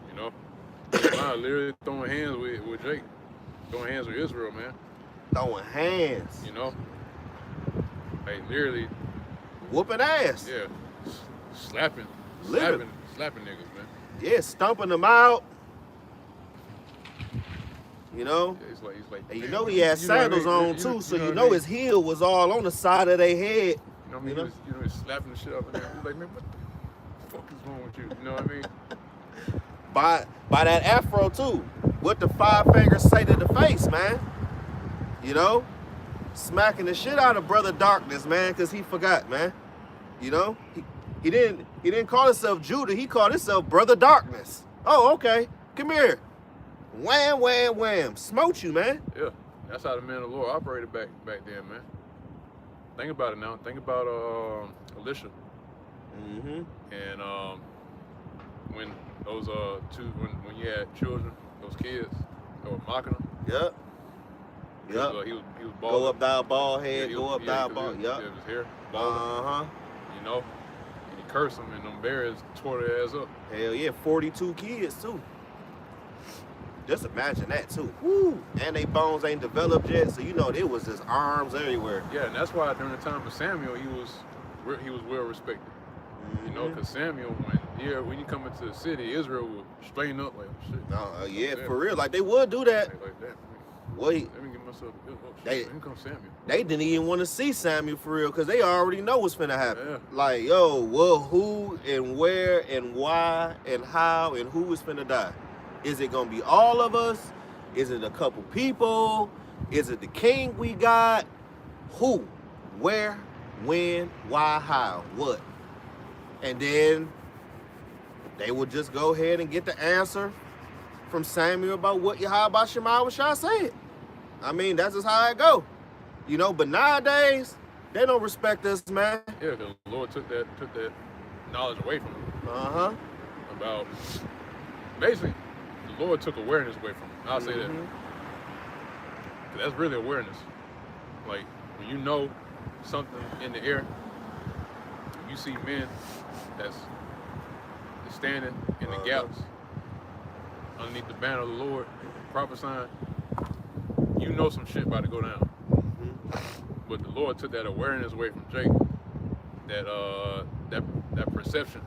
B: You know? Nehemiah literally throwing hands with Jake. Throwing hands with Israel, man.
A: Throwing hands.
B: You know? Like literally.
A: Whooping ass.
B: Yeah. Slapping niggas, man.
A: Yeah, stumping them out. You know?
B: Yeah, he's like,
A: and you know he had sandals on too, so you know his heel was all on the side of their head.
B: You know what I mean? He's slapping the shit up in there. He's like, man, what the fuck is wrong with you? You know what I mean?
A: By that afro too. What the 5 fingers say to the face, man. You know? Smacking the shit out of Brother Darkness, man, because he forgot, man. You know? He didn't call himself Judah, he called himself Brother Darkness. Oh, okay. Come here. Wham, wham, wham. Smote you, man.
B: Yeah. That's how the men of the Lord operated back then, man. Think about it now. Think about Elisha.
A: Mm-hmm.
B: And when those when you had children, those kids, they were mocking them.
A: Yep. Yep.
B: He was bald.
A: Go up thou bald head.
B: Yeah,
A: go up thou bald. Yep.
B: His hair bald. You know, and he cursed him, and them bears tore their ass up.
A: Hell yeah, 42 kids too. Just imagine that too. Woo! And they bones ain't developed yet, so you know there was just arms everywhere.
B: Yeah, and that's why during the time of Samuel, he was well respected. You know, because Samuel, when you come into the city, Israel would straighten up like shit.
A: Yeah, for real. Like they would do that.
B: Like that.
A: Wait.
B: Let me get myself.
A: Here
B: comes Samuel.
A: They didn't even want to see Samuel for real because they already know what's finna happen.
B: Yeah.
A: Like, yo, well, who and where and why and how and who is finna die? Is it gonna be all of us? Is it a couple people? Is it the king we got? Who? Where? When? Why? How? What? And then they would just go ahead and get the answer from Samuel about what Yahweh Shema Shah said. I mean, that's just how it go. You know, but nowadays, they don't respect us, man.
B: Yeah, because the Lord took that knowledge away from them. About basically, the Lord took awareness away from them. I'll say that. 'Cause that's really awareness. Like when you know something in the air, you see men that's standing in the gaps underneath the banner of the Lord, prophesying. You know some shit about to go down. But the Lord took that awareness away from Jake, that perception,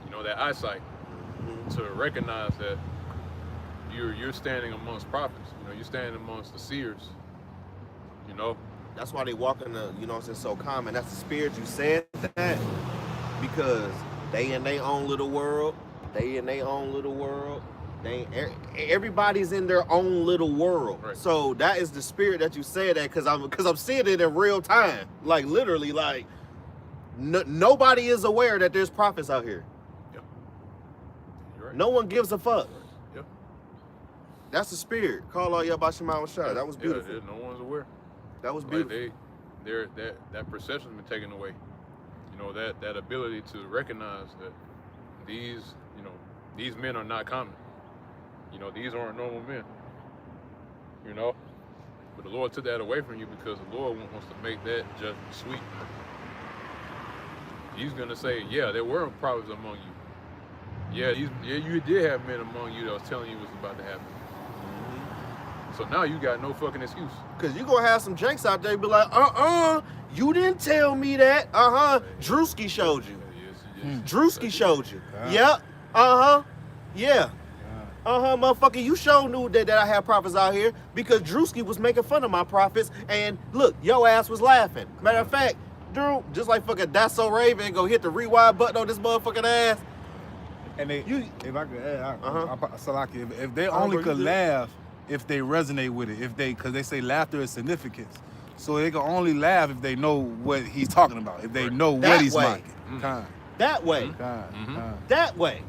B: you know, that eyesight, to recognize that you're standing amongst prophets. You know, you're standing amongst the seers. You know.
A: That's why they walk in the, you know what I'm saying, so common. That's the spirit you said that, because they in their own little world. Everybody's in their own little world.
B: Right.
A: So that is the spirit that you said that, because I'm seeing it in real time. Like literally, like nobody is aware that there's prophets out here.
B: Yep. You're right.
A: No one gives a fuck.
B: Yep.
A: That's the spirit. Call all Yahweh Shema Shah. That was beautiful.
B: Yeah, no one's aware.
A: That was beautiful.
B: Like that perception's been taken away. You know, that ability to recognize that these men are not common. You know, these aren't normal men. You know? But the Lord took that away from you because the Lord wants to make that judgment sweet. He's gonna say, yeah, there were prophets among you. Yeah, you did have men among you that was telling you what's about to happen. So now you got no fucking excuse.
A: Cause you gonna have some janks out there be like, you didn't tell me that. Drewski showed you.
B: Yes.
A: Drewski showed you. Yep. Yeah. Motherfucker, you sure knew that I had prophets out here because Drewski was making fun of my prophets, and look, your ass was laughing. Matter of fact, Drew, just like fucking That's So Raven, go hit the rewind button on this motherfucking ass.
C: And if I could add,
A: Uh-huh.
C: if they only could laugh if they resonate with it, because they say laughter is significance. So they can only laugh if they know what he's talking about, if they know
A: That
C: what he's
A: way.
C: mocking.
A: That way. That way.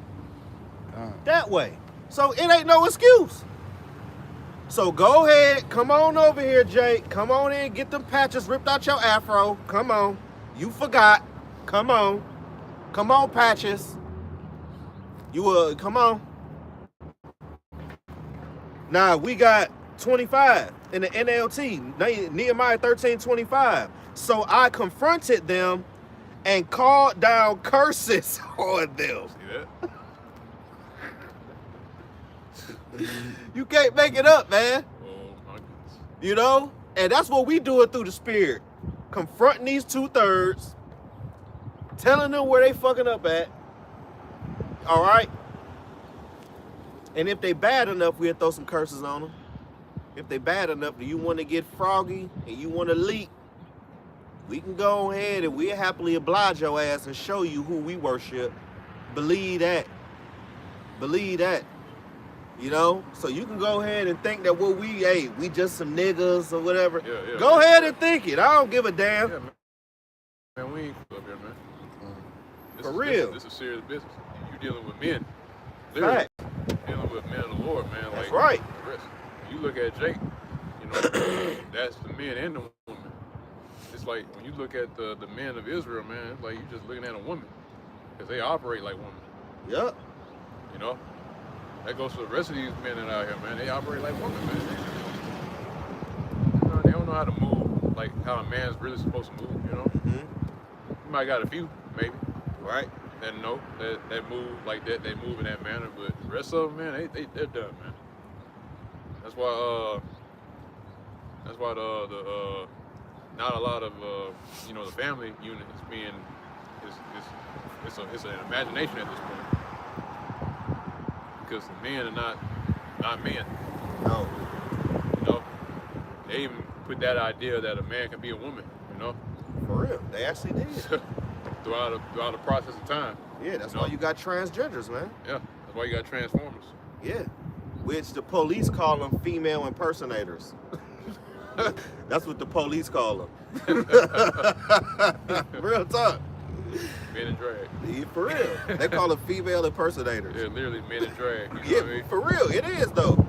C: Kind.
A: That way. So it ain't no excuse. So go ahead, come on over here, Jake. Come on in, get them patches ripped out your afro. Come on. You forgot. Come on. Come on, patches. Come on. Now we got 25 in the NLT, Nehemiah 13:25. So I confronted them and called down curses on them.
B: See that?
A: You can't make it up, man.
B: Oh my goodness.
A: You know? And that's what we do it through the spirit. Confronting these 2/3, telling them where they fucking up at. All right? And if they bad enough, we'll throw some curses on them. If they bad enough and you want to get froggy and you want to leak, we can go ahead and we'll happily oblige your ass and show you who we worship. Believe that. Believe that. You know? So you can go ahead and think that we just some niggas or whatever.
B: Yeah,
A: go ahead and think it. I don't give a damn.
B: Yeah, man, we ain't cool up here, man.
A: For real.
B: This is serious business. You're dealing with men.
A: Right.
B: Dealing with men of the Lord, man.
A: That's
B: like,
A: right.
B: You look at Jake, you know, that's the men and the women. It's like when you look at the men of Israel, man, it's like you're just looking at a woman. Because they operate like women.
A: Yep.
B: You know? That goes to the rest of these men that are out here, man. They operate like women, man. know how to move like how a man's really supposed to move. You know, you might got a few maybe,
A: Right.
B: that know that move like that. They move in that manner, but the rest of them, man, they're done, man. That's why the not a lot of you know, the family unit is being it's an imagination at this point, because the men are not men.
A: No.
B: You know, they even put that idea that a man can be a woman. You know,
A: For real. They actually did.
B: throughout the process of time.
A: Yeah, that's
B: You
A: why
B: know?
A: you got transgenders, man.
B: Yeah, that's why you got transformers.
A: Yeah. Which the police call them female impersonators. That's what the police call them. Real talk.
B: Men in drag.
A: Yeah, for real. They call them female impersonators.
B: They're literally men in drag. You know
A: Yeah,
B: what I mean?
A: for real. It is, though.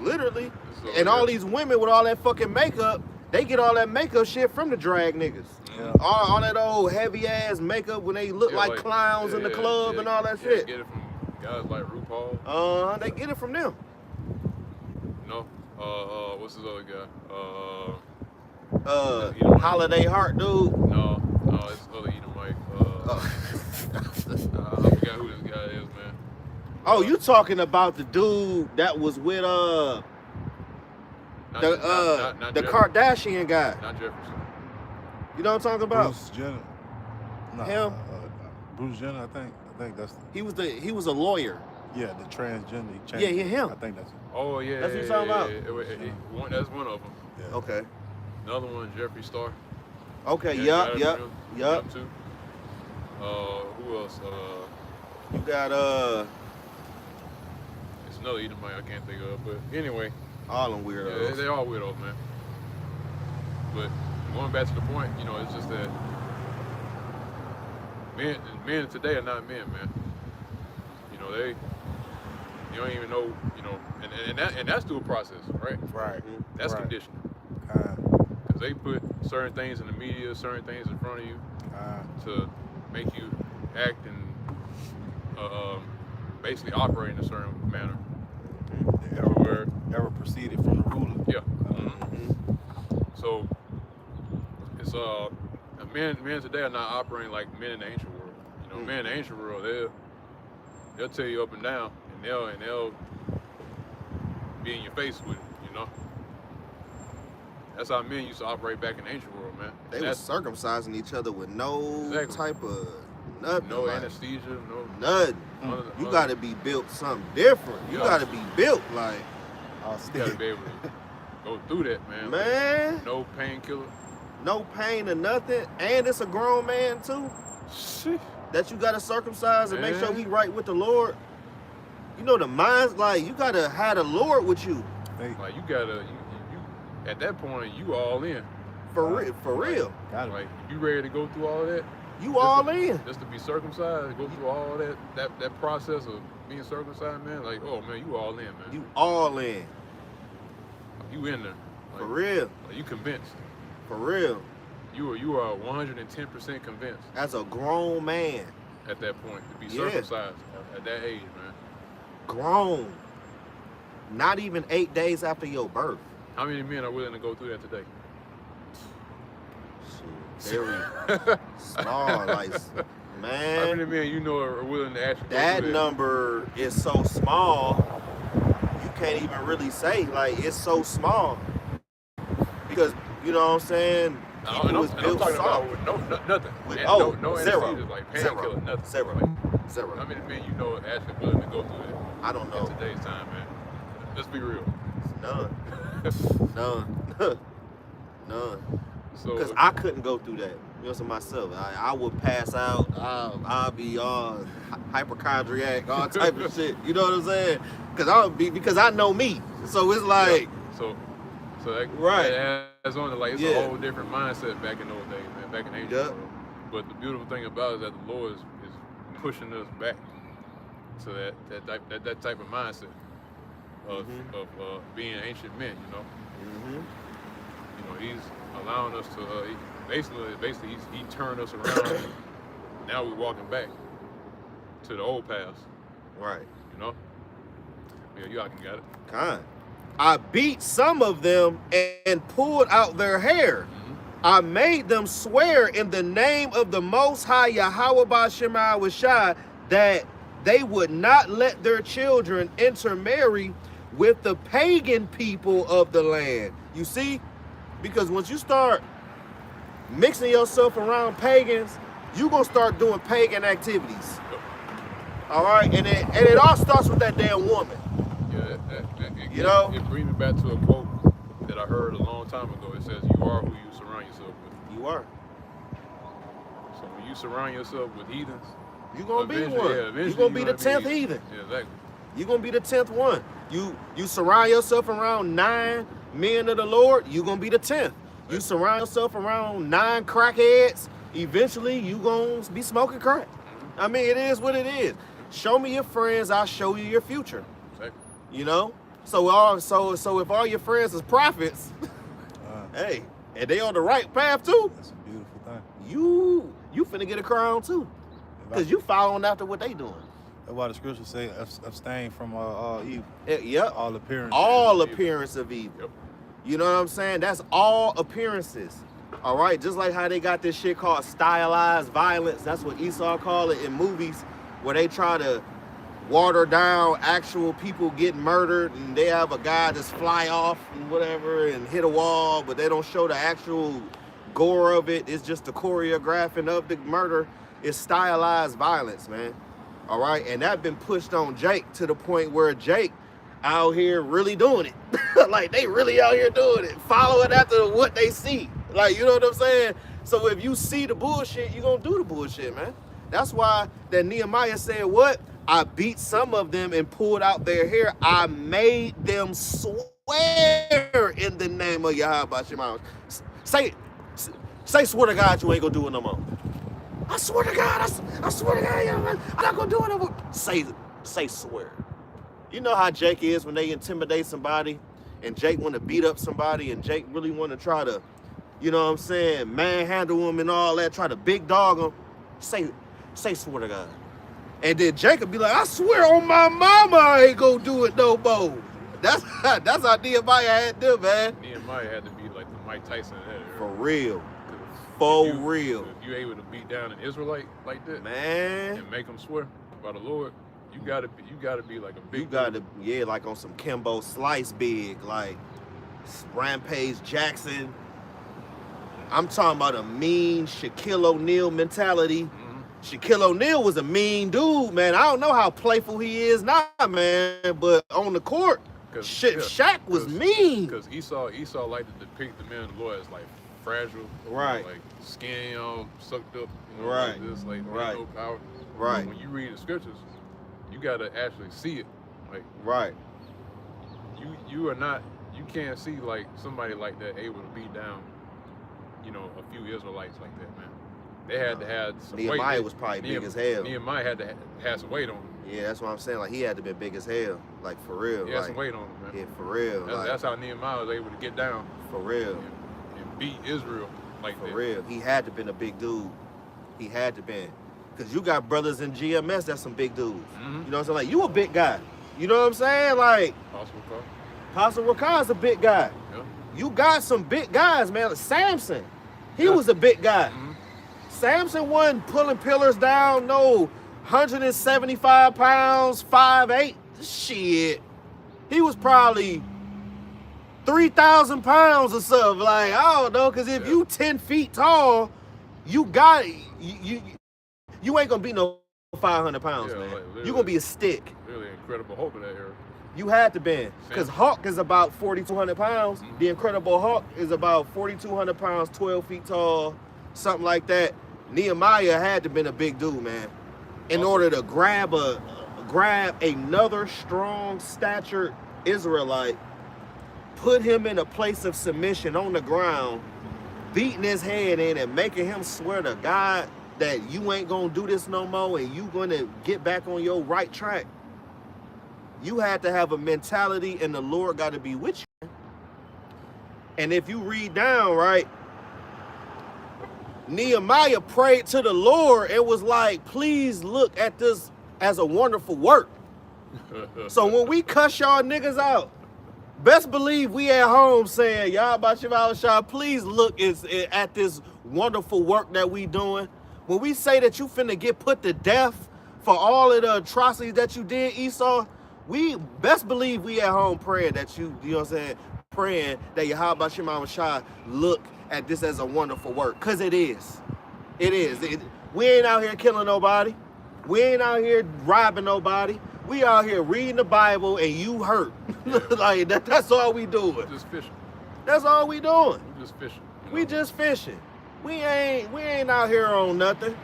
A: Literally.
B: So,
A: And
B: yeah.
A: all these women with all that fucking makeup, they get all that makeup shit from the drag niggas.
C: Yeah.
A: All that old heavy ass makeup when they look
B: Yeah,
A: like clowns in the club and all that
B: yeah,
A: shit.
B: Get it from guys like RuPaul.
A: They get it from them.
B: You know, what's this other guy?
A: Holiday Heart, dude.
B: No, it's other Edomite. I forgot who this guy is, man.
A: Oh, you talking about the dude that was with
B: Not
A: the
B: Jeff-
A: Kardashian guy?
B: Not Jefferson.
A: You know what I'm talking about?
C: Bruce Jenner. No,
A: Him?
C: Bruce Jenner, I think that's
A: He was a lawyer.
C: the transgender. He changed
A: Yeah,
C: it.
A: him.
C: I think that's it.
B: Oh yeah,
A: That's what
B: yeah,
A: you're talking about?
B: That's one of them.
C: Yeah.
A: Okay.
B: Another one, Jeffree Star.
A: Okay.
B: Yeah,
A: Yup.
B: Too. Who else?
A: You got
B: It's another Edomite I can't think of, but anyway,
A: all them
B: yeah,
A: weirdos.
B: they all weirdos, man. But going back to the point, you know, it's just that men today are not men, man. You know, you don't even know, you know, and that's through a process, right?
C: Right.
B: That's
C: Right.
B: conditioning.
C: Uh,
B: Because they put certain things in the media, certain things in front of you to make you act and basically operate in a certain manner.
C: the ever proceeded from the ruler.
B: Yeah.
A: Mhm.
B: So it's men today are not operating like men in the ancient world. You know, men in the ancient world, they'll tell you up and down, and they'll be in your face with it. You know. That's how men used to operate back in the ancient world, man.
A: They
B: And
A: was circumcising each other with no
B: Exactly.
A: type of nothing.
B: no
A: like,
B: anesthesia, no.
A: nothing. You gotta be built something different. You
B: Yeah.
A: gotta be built like,
B: You gotta be able to go through that, man.
A: man,
B: No painkiller.
A: no pain or nothing. And it's a grown man too that you gotta circumcise and make sure
B: Man.
A: he right with the Lord. You know the minds, like you gotta have the Lord with you.
C: They
B: Like you gotta, you at that point you all in.
A: For real.
C: gotta
B: Like if you ready to go through all of that,
A: You all in.
B: just to be circumcised, go through all that process of being circumcised, man. Like, oh man, you all in, man.
A: You all in.
B: You in there. Like,
A: For real.
B: Like, you convinced.
A: For real.
B: You are 110% convinced
A: As a grown man.
B: at that point to be
A: Yeah.
B: circumcised at that age, man.
A: Grown. Not even 8 days after your birth.
B: How many men are willing to go through that today?
A: Very small. Like,
B: How
A: man.
B: many men you know are willing to actually go
A: That
B: through that?
A: number is so small, you can't even really say, like, it's so small. Because, you know what I'm saying?
B: And
A: People
B: I'm
A: was built
B: talking
A: soft.
B: about with nothing.
A: With-
B: And
A: oh,
B: no
A: zero.
B: anesthesia, like
A: Zero.
B: painkiller, nothing.
A: Zero.
B: Like, how
A: Zero.
B: many men you know are actually willing to go through that
A: I don't
B: in
A: know.
B: today's time, man? Let's be real.
A: None. None. None.
B: So
A: Because I couldn't go through that. You know, so myself, I would pass out. I'll be all hypochondriac, all type of shit. You know what I'm saying? Because I know me. So it's like,
B: so that,
A: Right.
B: that adds on to like it's
A: Yeah.
B: a whole different mindset back in those days, man. Back in the ancient
A: Yep.
B: world. But the beautiful thing about it is that the Lord is pushing us back to that type of mindset of being ancient men. You know. You know, he's allowing us to basically he turned us around. And now we're walking back to the old paths.
A: right.
B: You know. Yeah, y'all can got it.
A: Kind. I beat some of them and pulled out their hair. I made them swear in the name of the Most High Yahweh B'Shem Yahushua that they would not let their children intermarry with the pagan people of the land. You see? Because once you start mixing yourself around pagans, you're going to start doing pagan activities. All right? And it all starts with that damn woman.
B: Yeah, it brings me back to a quote that I heard a long time ago. It says, you are who you surround yourself with.
A: You are.
B: So when you surround yourself with heathens,
A: you're going to be one. You're going to be the 10th heathen.
B: Yeah, exactly.
A: You're going to be the 10th one. You surround yourself around 9 men of the Lord, you're going to be the 10th. You surround yourself around 9 crackheads, eventually you're going to be smoking crack. I mean, it is what it is. Show me your friends, I'll show you your future.
B: Exactly.
A: You know? So if all your friends is prophets, hey, and they on the right path too,
C: That's a beautiful thing.
A: You finna get a crown too. Because you following after what they doing.
C: That's why the scriptures say abstain from evil.
A: Yep.
C: All appearance.
A: All appearance of evil.
B: Yep.
A: You know what I'm saying? That's all appearances. All right, just like how they got this shit called stylized violence. That's what Esau call it in movies, where they try to water down actual people getting murdered, and they have a guy just fly off and whatever and hit a wall, but they don't show the actual gore of it. It's just the choreographing of the murder. It's stylized violence, man. All right, and that been pushed on Jake to the point where Jake out here really doing it. Like, they really out here doing it, following after what they see. Like, you know what I'm saying? So if you see the bullshit, you're gonna do the bullshit, man. That's why that Nehemiah said what? I beat some of them and pulled out their hair. I made them swear in the name of Yahweh B'Shem. Say swear to God you ain't gonna do it no more. I swear to God, I swear to God, I'm not gonna do it no more. Say swear. You know how Jake is when they intimidate somebody and Jake want to beat up somebody and Jake really want to try to, you know what I'm saying, manhandle him and all that, try to big dog him. Say swear to God. And then Jacob be like, I swear on my mama I ain't gonna do it no more. That's how Nehemiah had them, man.
B: Nehemiah had to be like the Mike Tyson of that era.
A: For real. For real.
B: If you're able to beat down an Israelite like that,
A: man,
B: and make them swear by the Lord, you gotta be like a big.
A: You gotta, yeah, like on some Kimbo Slice big, like Rampage Jackson. I'm talking about a mean Shaquille O'Neal mentality. Shaquille O'Neal was a mean dude, man. I don't know how playful he is now, man, but on the court, Shaq was mean.
B: Because Esau liked to depict the man of the Lord as like fragile,
A: right?
B: Like skin all sucked up,
A: right?
B: Like this, like
A: right?
B: No power,
A: right?
B: When you read the scriptures, you gotta actually see it, like
A: right.
B: You can't see like somebody like that able to beat down, a few Israelites like that, man. They had to have some weight.
A: Nehemiah was probably big as hell.
B: Nehemiah had to have some weight on him.
A: Yeah, that's what I'm saying. Like, he had to be big as hell. Like, for real.
B: He had some weight on him, man.
A: Yeah, for real.
B: That's how Nehemiah was able to get down.
A: For real.
B: And beat Israel like that.
A: For real. He had to been a big dude. He had to been. Because you got brothers in GMS that's some big dudes. You know what I'm saying? Like, you a big guy. You know what I'm saying? Like, Apostle Rakah's a big guy.
B: Yeah.
A: You got some big guys, man. Like Samson. He was a big guy. Samson wasn't pulling pillars down, no 175 pounds, 5'8". Shit. He was probably 3,000 pounds or something. Like, I don't know, because if you 10 feet tall, you got you ain't gonna be no 500 pounds, man. Like, you're gonna be a stick.
B: Really Incredible Hulk in that era.
A: You had to be. Because Hulk is about 4,200 pounds. The Incredible Hulk is about 4,200 pounds, 12 feet tall, something like that. Nehemiah had to been a big dude, man, in order to grab another strong statured Israelite, put him in a place of submission on the ground, beating his head in and making him swear to God that you ain't gonna do this no more and you gonna get back on your right track. You had to have a mentality, and the Lord got to be with you. And if you read down, right, Nehemiah prayed to the Lord and was like, please look at this as a wonderful work. So when we cuss y'all niggas out, Best believe we at home saying, y'all about Shabbat Shah, please look at this wonderful work that we doing. When we say that you finna get put to death for all of the atrocities that you did, Esau, we best believe we at home praying that you know what I'm saying, praying that Yahweh Shema Shah look at this as a wonderful work. Cause it is. It is. We ain't out here killing nobody. We ain't out here robbing nobody. We out here reading the Bible and you hurt. Like that's all we doing.
B: Just fishing.
A: That's all we doing.
B: We just fishing.
A: We just fishing. We ain't out here on nothing.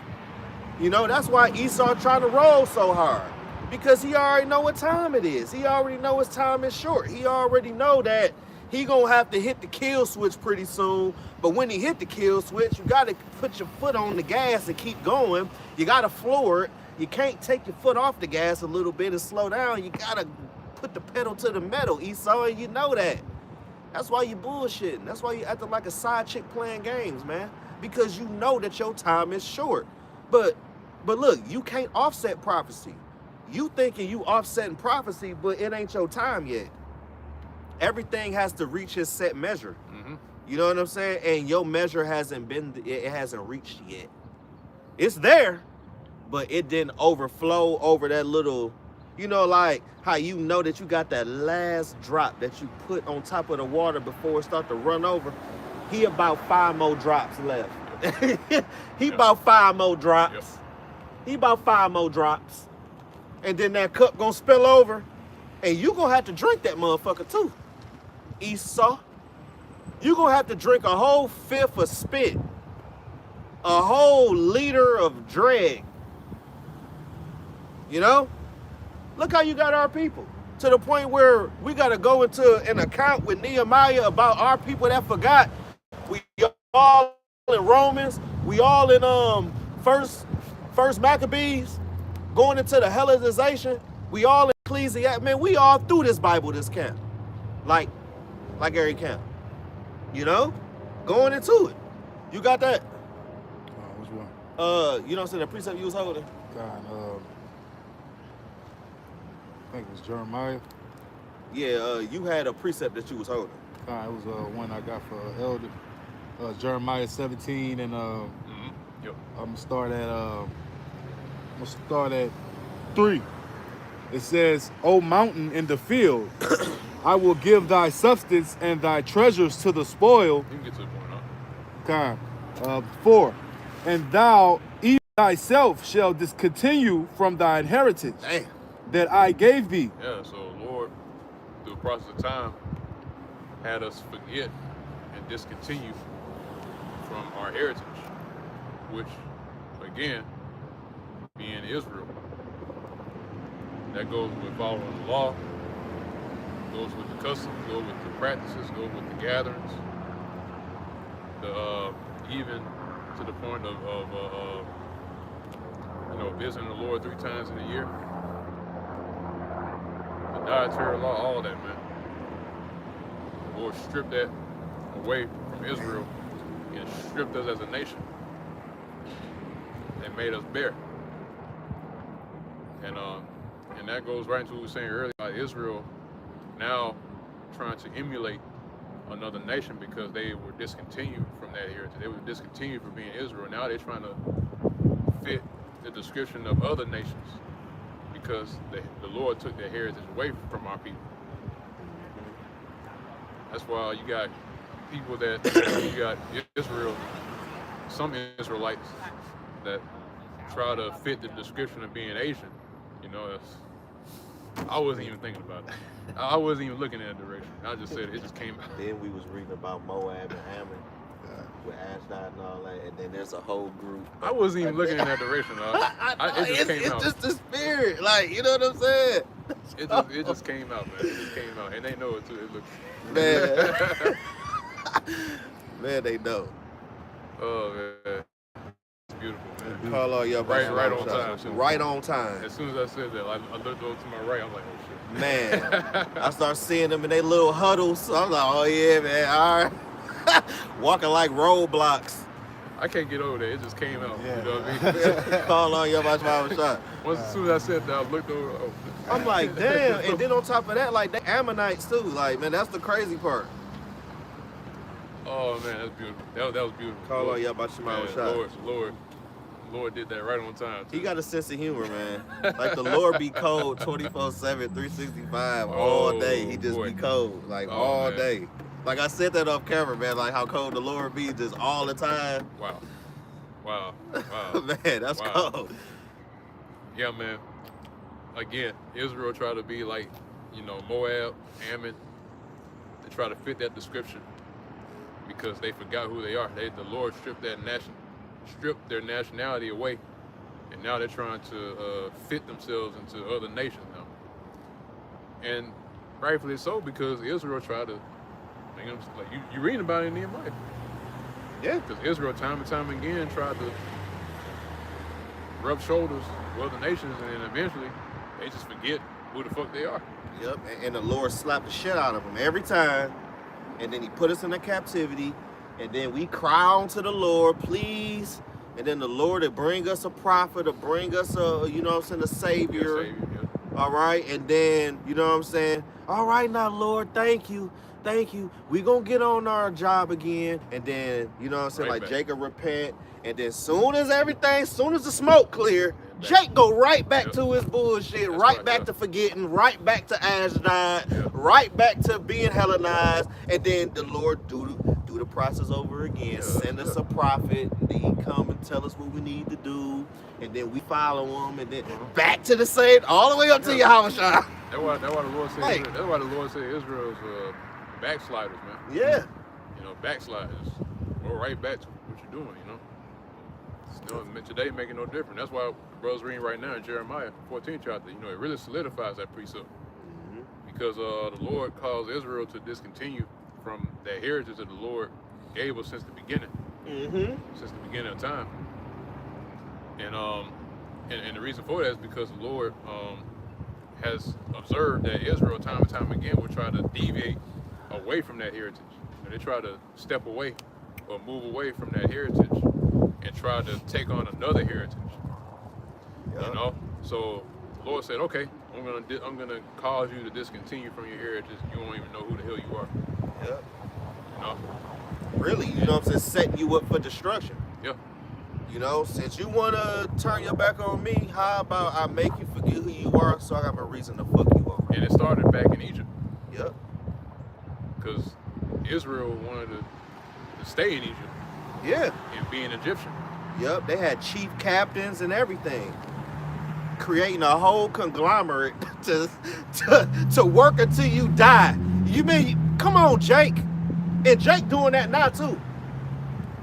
A: You know, that's why Esau trying to roll so hard. Because he already know what time it is. He already know his time is short. He already know that he gonna have to hit the kill switch pretty soon. But when he hit the kill switch, you gotta put your foot on the gas and keep going. You gotta floor it. You can't take your foot off the gas a little bit and slow down. You gotta put the pedal to the metal, Esau, and you know that. That's why you bullshitting. That's why you acting like a side chick playing games, man. Because you know that your time is short. But look, you can't offset prophecy. You thinking you offsetting prophecy, but it ain't your time yet. Everything has to reach its set measure. Mm-hmm. You know what I'm saying? And your measure hasn't reached yet. It's there, but it didn't overflow over that little, you know, like how you know that you got that last drop that you put on top of the water before it start to run over. He about 5 more drops left. He about 5 more drops. Yep. He about 5 more drops. And then that cup gonna spill over. And you gonna have to drink that motherfucker too. Esau. You gonna have to drink a whole 5th of spit. A whole liter of drag. You know? Look how you got our people. To the point where we gotta go into an account with Nehemiah about our people that forgot. We all in Romans. We all in First Maccabees. Going into the Hellenization. We all in Ecclesiastes. Man, we all through this Bible, this camp. Like every camp. You know? Going into it. You got that?
C: Which one?
A: You know what I'm saying? The precept you was holding?
C: God, I think it was Jeremiah.
A: Yeah, you had a precept that you was holding.
C: It was one I got for Elder. Jeremiah 17 and
B: Yep.
C: I'm gonna start at 3. It says, O mountain in the field, I will give thy substance and thy treasures to the spoil.
B: You can get to the point, huh?
C: 4. And thou even thyself shall discontinue from thy inheritance.
A: Damn.
C: That I gave thee.
B: Yeah, so Lord, through the process of time, had us forget and discontinue from our heritage, which, again, being Israel, that goes with following the law, goes with the customs, goes with the practices, goes with the gatherings, even to the point of visiting the Lord 3 times in a year. The dietary law, all that, man. The Lord stripped that away from Israel and stripped us as a nation and made us bare. And that goes right into what we were saying earlier about Israel now trying to emulate another nation because they were discontinued from that heritage. They were discontinued from being Israel. Now they're trying to fit the description of other nations because the Lord took their heritage away from our people. That's why you got people you got Israel, some Israelites that try to fit the description of being Asian. You know, I wasn't even thinking about it. I wasn't even looking in that direction. I just said it just came out.
A: Then we was reading about Moab and Ammon with Ashdod and all that, and then there's a whole group.
B: I wasn't even looking in that direction.
A: It's just the spirit, like, you know what I'm saying?
B: It just came out, man. It just came out, and they know it too. It looks
A: man, they know.
B: Oh man. Beautiful, man.
A: Call all your
B: right on time.
A: Right on time.
B: As soon as I said that, I looked over to my right. I'm like, oh shit.
A: Man, I start seeing them in their little huddles. So I'm like, oh yeah, man. All right. Walking like roadblocks.
B: I can't get over that. It just came out.
C: Yeah.
B: You know what I mean?
A: Call on your shot.
B: Once as soon as I said that, I looked over. Oh.
A: I'm like, damn. And then on top of that, like, they Ammonites too. Like, man, that's the crazy part.
B: Oh man, that's beautiful. That was beautiful.
A: Call on Yabashima Shah.
B: Lord did that right on time. Too.
A: He got a sense of humor, man. Like, the Lord be cold 24/7, 365 all day. He just be cold, like, all day. Like, I said that off camera, man, like how cold the Lord be just all the time.
B: Wow.
A: Man, that's cold.
B: Yeah, man. Again, Israel tried to be like, Moab, Ammon. They try to fit that description because they forgot who they are. The Lord stripped their nationality away, and now they're trying to fit themselves into other nations now. And rightfully so, because Israel tried to, like you reading about it in Nehemiah.
A: Yeah.
B: Because Israel time and time again tried to rub shoulders with other nations, and then eventually they just forget who the fuck they are.
A: Yep, and the Lord slapped the shit out of them every time, and then he put us in a captivity, and then we cry unto the Lord, please, and then the Lord will bring us a prophet, or bring us a, a savior.
B: Yeah.
A: All right, and then, all right now, Lord, thank you. We gonna get on our job again, and then,
B: Right
A: like
B: back.
A: Jacob repent, and then soon as the smoke clear, Jake go right back to his bullshit, right back to forgetting, right back to Ashdod, right back to being Hellenized, and then the Lord do the process over again. Send us a prophet, and then he come and tell us what we need to do, and then we follow him, and then back to the same, all the way up to Yahweh Shah.
B: That's why the Lord said.
A: Hey.
B: That's why the Lord said Israel's backsliders, man.
A: Yeah.
B: Backsliders. Go right back to what you're doing. Today making no difference. That's why the brothers reading right now in Jeremiah 14th chapter. It really solidifies that precept because the Lord caused Israel to discontinue from that heritage that the Lord gave us since the beginning. Since the beginning of time. And the reason for that is because the Lord has observed that Israel time and time again will try to deviate away from that heritage. They try to step away or move away from that heritage and try to take on another heritage. So the Lord said, okay, I'm gonna cause you to discontinue from your heritage. You won't even know who the hell you are.
A: Yeah. Really, setting you up for destruction.
B: Yeah.
A: Since you want to turn your back on me, how about I make you forget who you are so I have a reason to fuck you over?
B: And it started back in Egypt.
A: Yep.
B: Because Israel wanted to stay in Egypt.
A: Yeah.
B: And be an Egyptian.
A: Yep. They had chief captains and everything, creating a whole conglomerate to work until you die. You mean, come on, Jake. And Jake doing that now too.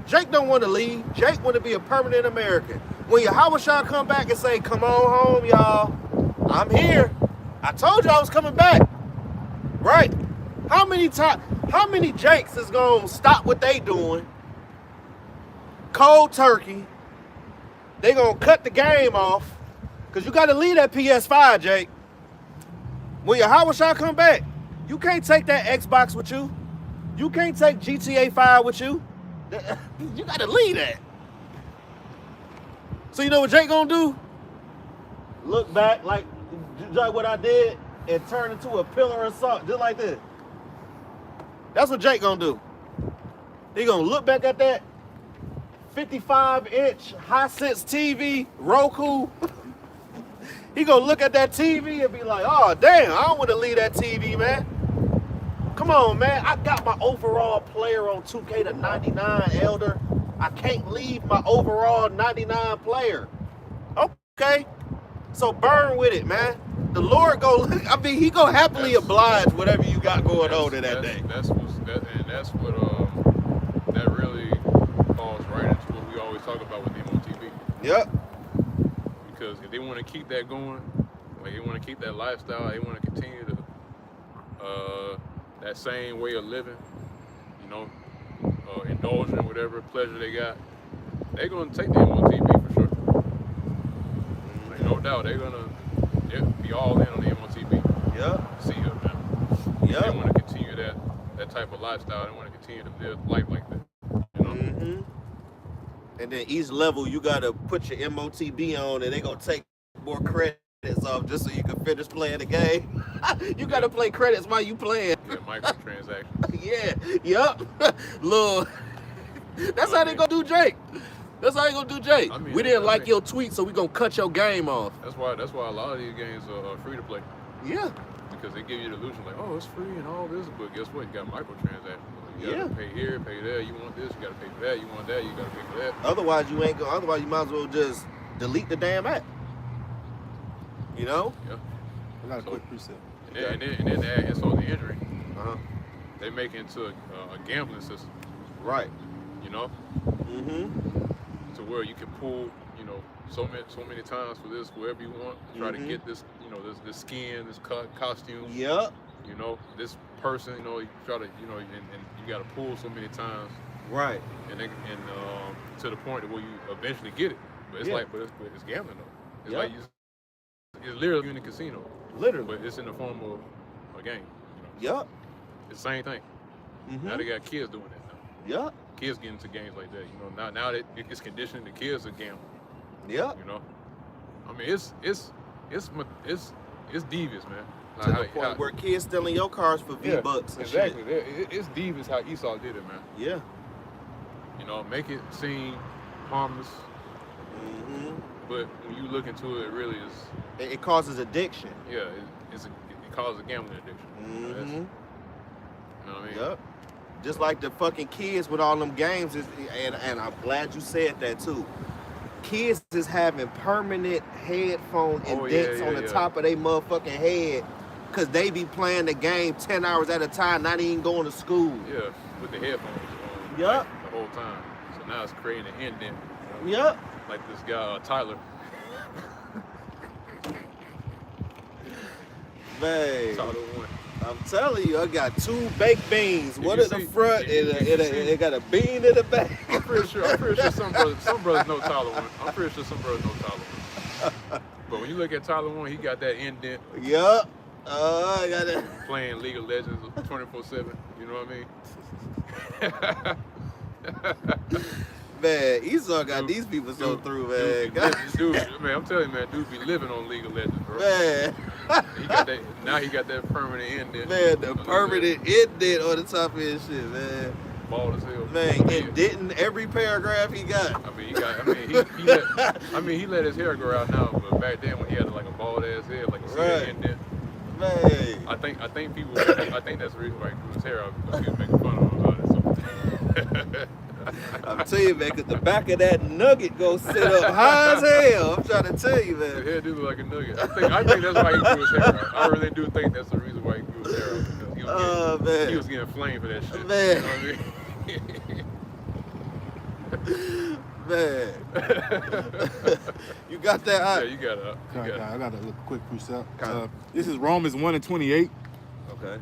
A: Jake don't want to leave. Jake want to be a permanent American. When Yahweh Shah come back and say, come on home, y'all. I'm here. I told you I was coming back. Right? How many Jakes is going to stop what they doing? Cold turkey. They going to cut the game off. Because you got to leave that PS5, Jake. When Yahweh Shah come back, you can't take that Xbox with you. You can't take GTA 5 with you. You gotta leave that. So you know what Jake gonna do? Look back like what I did and turn into a pillar of salt, just like this. That's what Jake gonna do. He gonna look back at that 55-inch Hisense TV, Roku. He gonna look at that TV and be like, oh damn, I don't wanna leave that TV, man. Come on, man. I got my overall player on 2K to 99, Elder. I can't leave my overall 99 player. Okay. So burn with it, man. The Lord he go happily oblige whatever you got going on in that day.
B: That really falls right into what we always talk about with MOTV.
A: Yep.
B: Because if they want to keep that going, like they want to keep that lifestyle, they want to continue to that same way of living, indulging whatever pleasure they got, they're gonna take the MOTV for sure. Like, no doubt, they'll be all in on the MOTV.
A: Yeah.
B: See it, man.
A: Yeah.
B: They want to continue that type of lifestyle. They want to continue to live life like that.
A: And then each level you gotta put your MOTB on, and they gonna take more credits off just so you can finish playing the game. You gotta play credits while you playing.
B: Yeah, microtransactions.
A: Yeah, yup. Look, that's how they gonna do Jake. That's how they gonna do Jake.
B: I mean,
A: we didn't like your tweet, so we gonna cut your game off.
B: That's why a lot of these games are free to play.
A: Yeah.
B: Because they give you the illusion like, oh, it's free and all this, but guess what? You got microtransactions. You gotta pay here, pay there. You want this, you gotta pay for that. You want that, you gotta pay for that.
A: Otherwise, you ain't go. Otherwise, you might as well just delete the damn app. You know?
B: Yeah.
C: I got a quick precept.
B: And then to add insult to injury, they make it into a gambling system.
A: Right.
B: You know?
A: Mm-hmm.
B: To where you can pull, you know, so many times for this, wherever you want, try to get this, you know, this skin, this costume.
A: Yep.
B: You know, this person, you know, you try to, you know, and you got to pull so many times.
A: Right.
B: And to the point where you eventually get it. But it's like, but it's gambling though. It's like it's literally in a casino.
A: Literally.
B: But it's in the form of a game. You know?
A: Yep.
B: It's the same thing.
A: Mm-hmm.
B: Now they got kids doing that now.
A: Yep.
B: Kids get into games like that. You know, now that it's conditioned, the kids are gambling.
A: Yep.
B: You know, I mean, it's devious, man.
A: To the point where kids stealing your cars for V-Bucks and
B: exactly.
A: shit.
B: It's devious how Esau did it, man.
A: Yeah.
B: You know, make it seem harmless, but when you look into it, it really is.
A: It causes addiction.
B: Yeah, it causes a gambling addiction. You know what I mean?
A: Yep. Just like the fucking kids with all them games, and I'm glad you said that too. Kids is having permanent headphone indents on the top of their motherfucking head because they be playing the game 10 hours at a time, not even going to school.
B: Yeah, with the headphones on
A: Yep.
B: the whole time. So now it's creating an indent.
A: Yep.
B: Like this guy, Tyler.
A: Man,
B: Tyler won.
A: I'm telling you, I got 2 baked beans. One
B: you
A: in the
B: see-
A: front and it got a bean in the back.
B: I'm pretty sure some brothers know Tyler won. I'm pretty sure some brothers know Tyler won. But when you look at Tyler won, he got that indent.
A: Yup. I got it.
B: Playing League of Legends 24/7. You know what I mean?
A: Man, Esau got these people so through, man.
B: Dude, man, I'm telling you, man, dude be living on League of Legends, bro.
A: Man.
B: He got that. Now he got that permanent indent.
A: Man, the permanent indent on the top of his shit, man.
B: Bald as hell.
A: Man, indenting every paragraph he got.
B: He let his hair grow out now, but back then when he had like a bald ass head, like a
A: Right.
B: indent.
A: Man.
B: I think that's the reason why he grew his hair out, because he was making fun of him about it. So.
A: I'm telling you, man, because the back of that nugget go sit up high as hell. I'm trying to tell you,
B: His
A: man.
B: hair do look like a nugget. I think that's why he grew his hair out. I really do think that's the reason why he grew his hair out. Because
A: Man.
B: he was getting flamed for that shit.
A: Man.
B: You know what I mean?
A: Man. You got that?
B: Yeah, you got it.
C: I got a little quick precept.
A: Okay.
C: This is Romans 1:28.
A: Okay.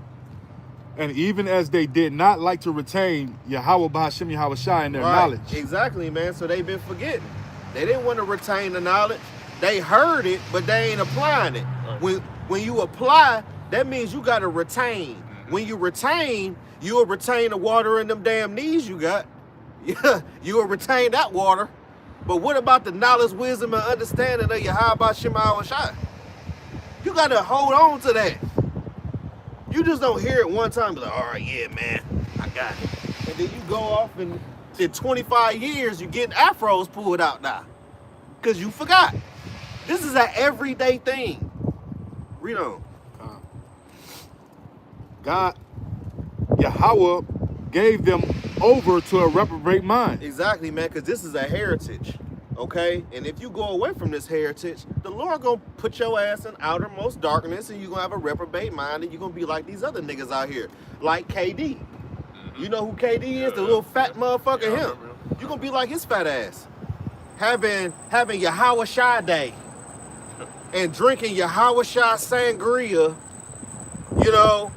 C: And even as they did not like to retain Yahweh B'Hashem Yahweh Shai in their knowledge.
A: Exactly, man. So they've been forgetting. They didn't want to retain the knowledge. They heard it, but they ain't applying it.
B: Right.
A: When you apply, that means you got to retain. When you retain, you will retain the water in them damn knees you got. Yeah, you will retain that water. But what about the knowledge, wisdom, and understanding of Yahweh Shema Shai? You got to hold on to that. You just don't hear it one time and be like, all right, yeah, man, I got it. And then you go off and in 25 years, you getting afros pulled out now. Because you forgot. This is an everyday thing. Read on.
C: God, Yahweh gave them over to a reprobate mind.
A: Exactly, man, because this is a heritage, okay? And if you go away from this heritage, the Lord gonna put your ass in outermost darkness and you're gonna have a reprobate mind and you're gonna be like these other niggas out here, like KD. You know who KD is? The little fat motherfucker,
B: Yeah, I
A: him.
B: remember him.
A: You're gonna be like his fat ass. Having Yahweh Shai Day and drinking Yahweh Shai sangria, you know,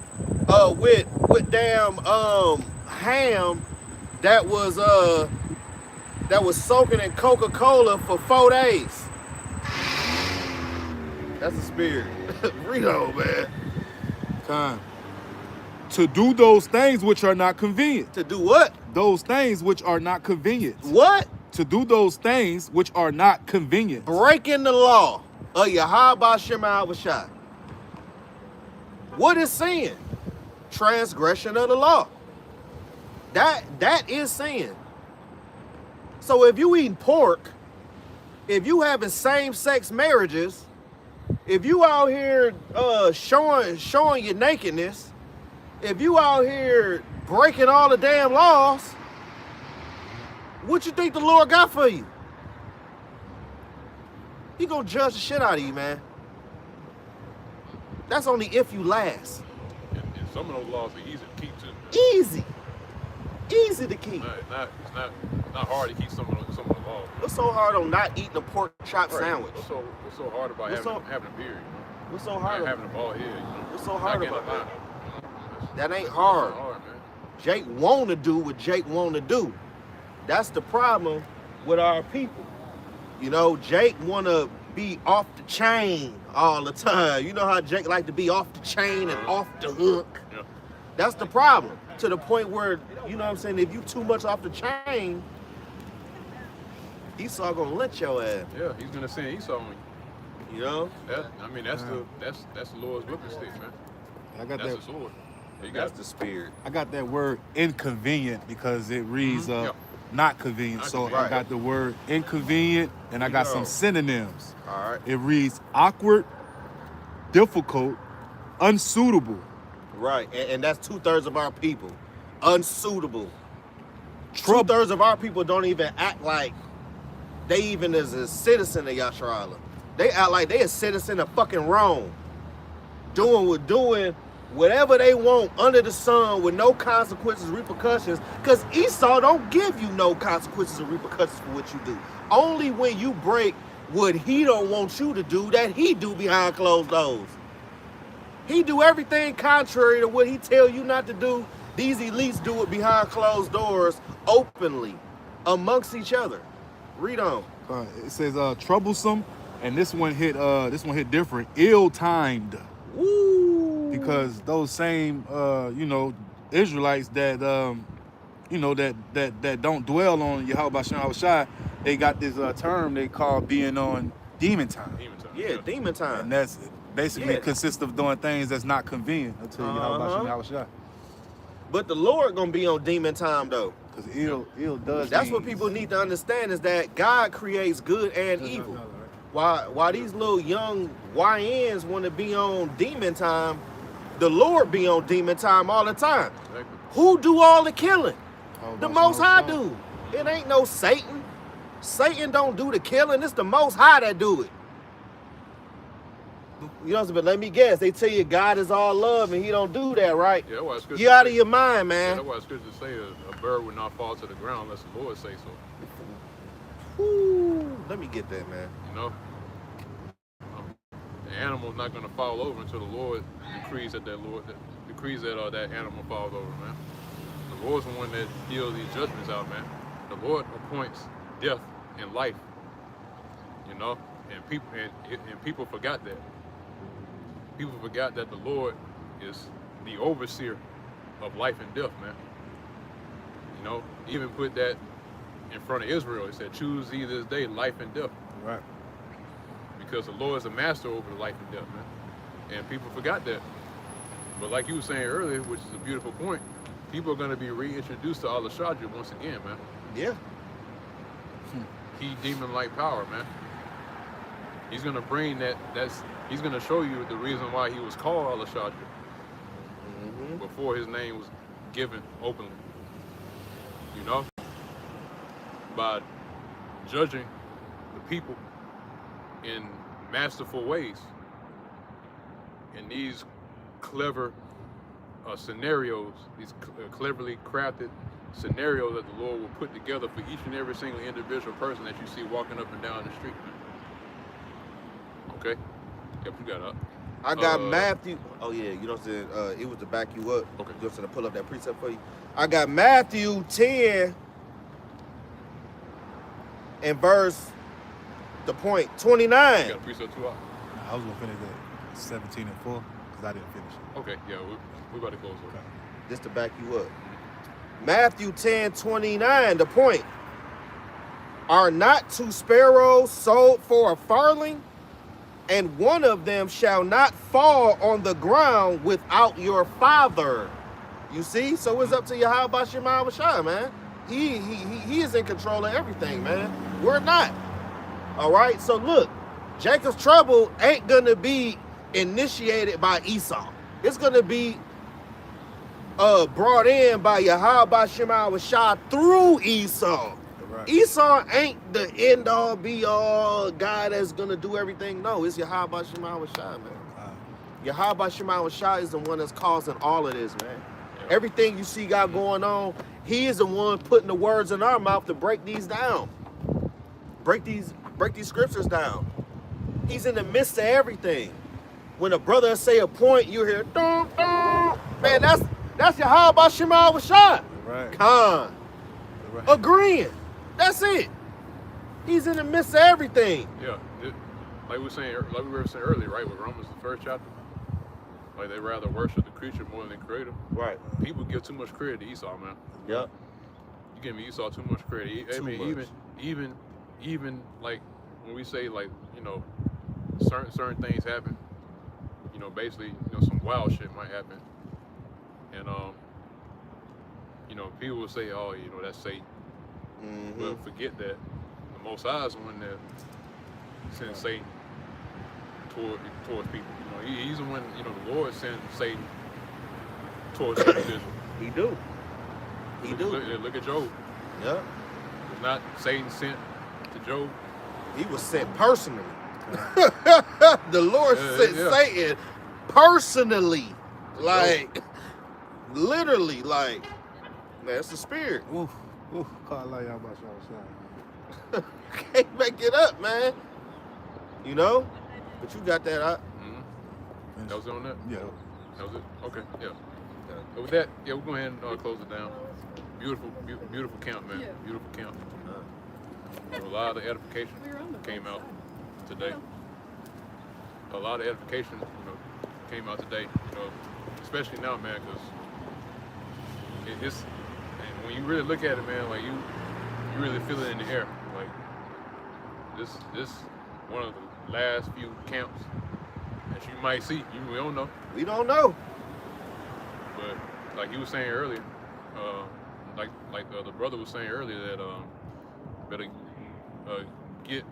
A: with damn ham that was soaking in Coca-Cola for 4 days. That's a spirit. Read on, man.
C: Time. To do those things which are not convenient.
A: To do what?
C: Those things which are not convenient.
A: What?
C: To do those things which are not convenient.
A: Breaking the law Yahweh Shema Awashai. What is sin? Transgression of the law. That is sin. So if you eating pork, if you having same-sex marriages, if you out here showing your nakedness, if you out here breaking all the damn laws, what you think the Lord got for you? He gonna judge the shit out of you, man. That's only if you last.
B: And some of those laws are easy to keep too.
A: Easy to keep.
B: It's not hard to keep some of the laws.
A: What's so hard on not eating a pork chop sandwich?
B: What's so hard about having a beard? You know?
A: What's so hard?
B: Having a bald head? You know?
A: What's so hard about that?
B: You know?
A: That ain't hard.
B: That's hard, man.
A: Jake wanna do what Jake wanna do. That's the problem with our people. You know, Jake wanna be off the chain all the time. You know how Jake like to be off the chain and off the hook.
B: Yeah.
A: That's the problem. To the point where, you know what I'm saying, if you too much off the chain, Esau gonna lynch your ass.
B: Yeah, he's gonna send Esau on you.
A: You know?
B: That's the Lord's whipping stick, man. That's the sword.
A: That's the spirit.
C: I got that word inconvenient because it reads not convenient.
B: Not
C: So
B: convenient.
C: I got the word inconvenient and I got some synonyms.
A: All right.
C: It reads awkward, difficult, unsuitable.
A: Right. And that's 2/3 of our people. Unsuitable.
C: Trouble.
A: 2/3 of our people don't even act like they even is a citizen of Yasharala. They act like they a citizen of fucking Rome. Doing whatever they want under the sun with no consequences, repercussions. Because Esau don't give you no consequences or repercussions for what you do. Only when you break what he don't want you to do that he do behind closed doors. He do everything contrary to what he tell you not to do. These elites do it behind closed doors, openly, amongst each other. Read on.
C: It says troublesome, and this one hit different. Ill-timed.
A: Woo!
C: Because those same Israelites that that don't dwell on Yahweh Shem Shai, they got this term they call being on demon time.
B: Demon time.
A: Yeah, demon time.
C: And that's basically
A: Yeah.
C: consists of doing things that's not convenient until Yahweh Shem Shai.
A: But the Lord gonna be on demon time though.
C: Because ill does.
A: That's what
C: things.
A: people need to understand is that God creates good and evil. While these little young YNs want to be on demon time, the Lord be on demon time all the time.
B: Exactly.
A: Who do all the killing?
C: Oh,
A: The
C: my
A: Most
C: son,
A: High
C: son.
A: do. It ain't no Satan. Satan don't do the killing. It's the Most High that do it. You know what I'm saying? But let me guess. They tell you God is all love and he don't do that, right?
B: Yeah, that's why scripture
A: You out of
B: say-
A: your mind,
B: Yeah,
A: man.
B: that's why scripture say a bird would not fall to the ground unless the Lord say so.
A: Woo. Let me get that, man.
B: You know, the animal's not gonna fall over until the Lord decrees that that animal falls over, man. The Lord's the one that deals these judgments out, man. The Lord appoints death and life. You know, and people forgot that. People forgot that the Lord is the overseer of life and death, man. You know, even put that in front of Israel. He said, choose ye this day life and death.
C: Right.
B: Because the Lord is the master over the life and death, man. And people forgot that. But like you were saying earlier, which is a beautiful point, people are going to be reintroduced to Allah Shadra once again, man.
A: Yeah.
B: He demon-like power, man. He's going to bring he's going to show you the reason why he was called Allah Shadra before his name was given openly. You know? By judging the people in masterful ways. In these clever scenarios, these cleverly crafted scenarios that the Lord will put together for each and every single individual person that you see walking up and down the street. Okay? Yep, you got up.
A: I got Matthew. Oh yeah, you know what I'm saying? It was to back you up.
B: Okay.
A: Just to pull up that precept for you. I got Matthew 10 and verse the point 29.
B: You got a precept too out?
C: I was gonna finish at 17 and 4 because I didn't finish it.
B: Okay, yeah, we're about to close up.
A: Just to back you up. Matthew 10:29, the point. Are not 2 sparrows sold for a farthing? and one of them shall not fall on the ground without your father. You see? So it's up to Yahweh Shema Shai, man. He is in control of everything, man. We're not. All right? So look, Jacob's trouble ain't going to be initiated by Esau. It's going to be brought in by Yahweh Shema Shai through Esau. Right. Esau ain't the end all be all guy that's going to do everything. No, it's Yahweh Shema Shai, man. Yahweh Shema Shai is the one that's causing all of this, man. Everything you see got going on, he is the one putting the words in our mouth to break these down. Break these scriptures down. He's in the midst of everything. When a brother say a point, you hear, dum, dum. Man, that's Yahweh Shema Shai. Right. Khan. Right. Agreeing. That's it. He's in the midst of everything.
B: Yeah. Like we were saying earlier, right, with Romans, the first chapter. Like they rather worship the creature more than the creator. Right. People give too much credit to Esau, man. Yep. You give me Esau too much credit. I mean, even like when we say like, you know, certain things happen, you know, basically, you know, some wild shit might happen. And you know, people will say, oh, you know, that's Satan. Mm-hmm. But forget that the Most High is the one that sends Satan towards people. You know, he's the one, you know, the Lord sends Satan towards the individual.
A: He do.
B: Look at Job.
A: Yeah.
B: It's not Satan sent to Job.
A: He was sent personally. The Lord sent Satan personally. Like, literally, like, that's the spirit.
C: Oof.
A: Can't make it up, man. You know? But you got that out.
B: That was on that?
C: Yeah.
B: That was it? Okay, yeah. But with that, yeah, we'll go ahead and close it down. Beautiful count, man. Beautiful count. A lot of the edification came out today. A lot of edification, you know, came out today. You know, especially now, man, because it's, and when you really look at it, man, like you really feel it in the air. Like this one of the last few camps that you might see. We don't know.
A: We don't know.
B: But like you were saying earlier, like the brother was saying earlier that better get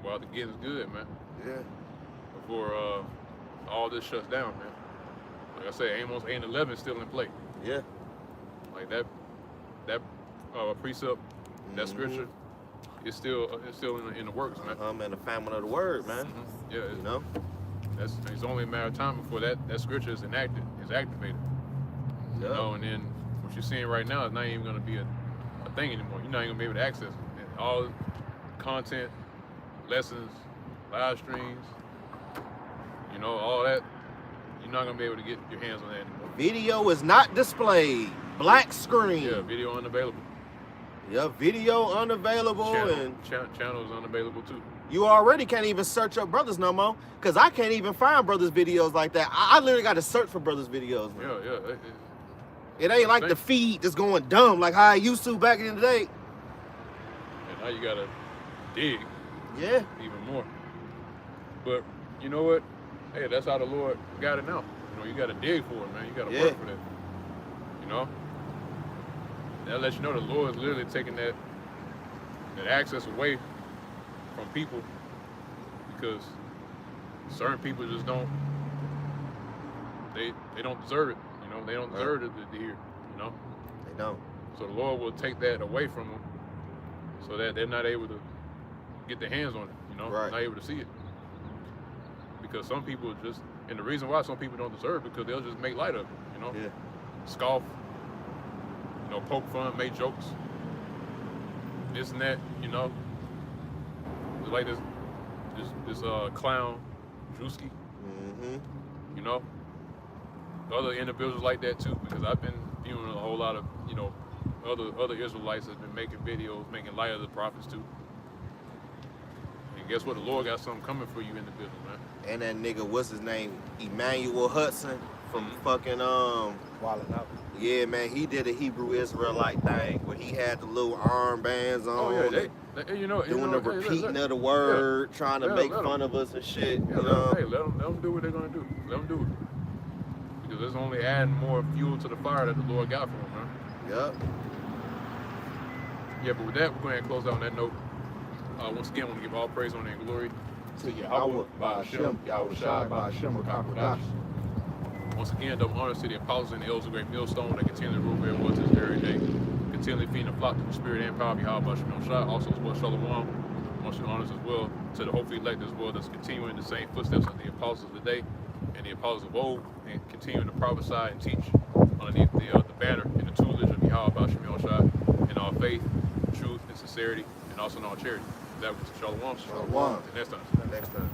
B: while the getting's good, man.
A: Yeah.
B: Before all this shuts down, man. Like I said, Amos 8 and 11 is still in play.
A: Yeah.
B: Like that precept, that scripture, it's still in the works, man.
A: And the famine of the word, man.
B: Mm-hmm. Yeah.
A: You know.
B: It's only a matter of time before that scripture is activated. You know, and then what you're seeing right now is not even going to be a thing anymore. You're not even going to be able to access it. And all content, lessons, live streams, you know, all that, you're not going to be able to get your hands on that anymore.
A: Video is not displayed. Black screen.
B: Yeah, video unavailable.
A: Yeah, video unavailable.
B: Channels unavailable too.
A: You already can't even search up brothers no more, because I can't even find brothers' videos like that. I literally got to search for brothers' videos, man.
B: Yeah.
A: It ain't like the feed that's going dumb like how I used to back in the day.
B: And now you got to dig.
A: Yeah.
B: Even more. But you know what? Hey, that's how the Lord got it now. You know, you got to dig for it, man. You got to work for that. You know? That lets you know the Lord is literally taking that access away from people, because certain people just don't, they don't deserve it, you know, they don't deserve it to hear, you know.
A: They don't.
B: So the Lord will take that away from them so that they're not able to get their hands on it, you know, not able to see it. Because some people just, and the reason why some people don't deserve it, because they'll just make light of it, you know, scoff, you know, poke fun, make jokes, this and that, you know. Like this clown, Drewski, you know, other individuals like that too, because I've been viewing a whole lot of, you know, other Israelites have been making videos, making light of the prophets too. And guess what? The Lord got something coming for you individuals, man.
A: And that nigga, what's his name? Emmanuel Hudson from fucking
C: Wilding out.
A: yeah, man, he did a Hebrew Israelite thing where he had the little armbands on.
B: Oh yeah, they you know,
A: doing the
B: hey,
A: repeating of the word, trying to make
B: let
A: fun
B: 'em.
A: of us and shit.
B: Yeah,
A: You know?
B: let them do what they're gonna do. Let them do it. Because it's only adding more fuel to the fire that the Lord got for them, man.
A: Yep.
B: Yeah, but with that, we're going to close out on that note. Once again, I want to give all praise, honor, and glory to Yahweh, Ba'ashem, Yahweh Shai, Ba'ashem, Rakakodash. Once again, double honors to the apostles and the elders of Great Millstone that continually rule where it was this very day. Continually feeding the flock to the spirit and power of Yahweh, Ba'ashem, Shai. Also, as well, Shalom. Once again, honors as well to the hopefully elect as well that's continuing the same footsteps of the apostles of the day and the apostles of old, and continuing to prophesy and teach underneath the banner and the tutelage of Yahweh, Ba'ashem, Shai, in all faith, truth, and sincerity, and also in all charity. That was Shalom.
A: Shalom.
B: Next time.
A: Next time.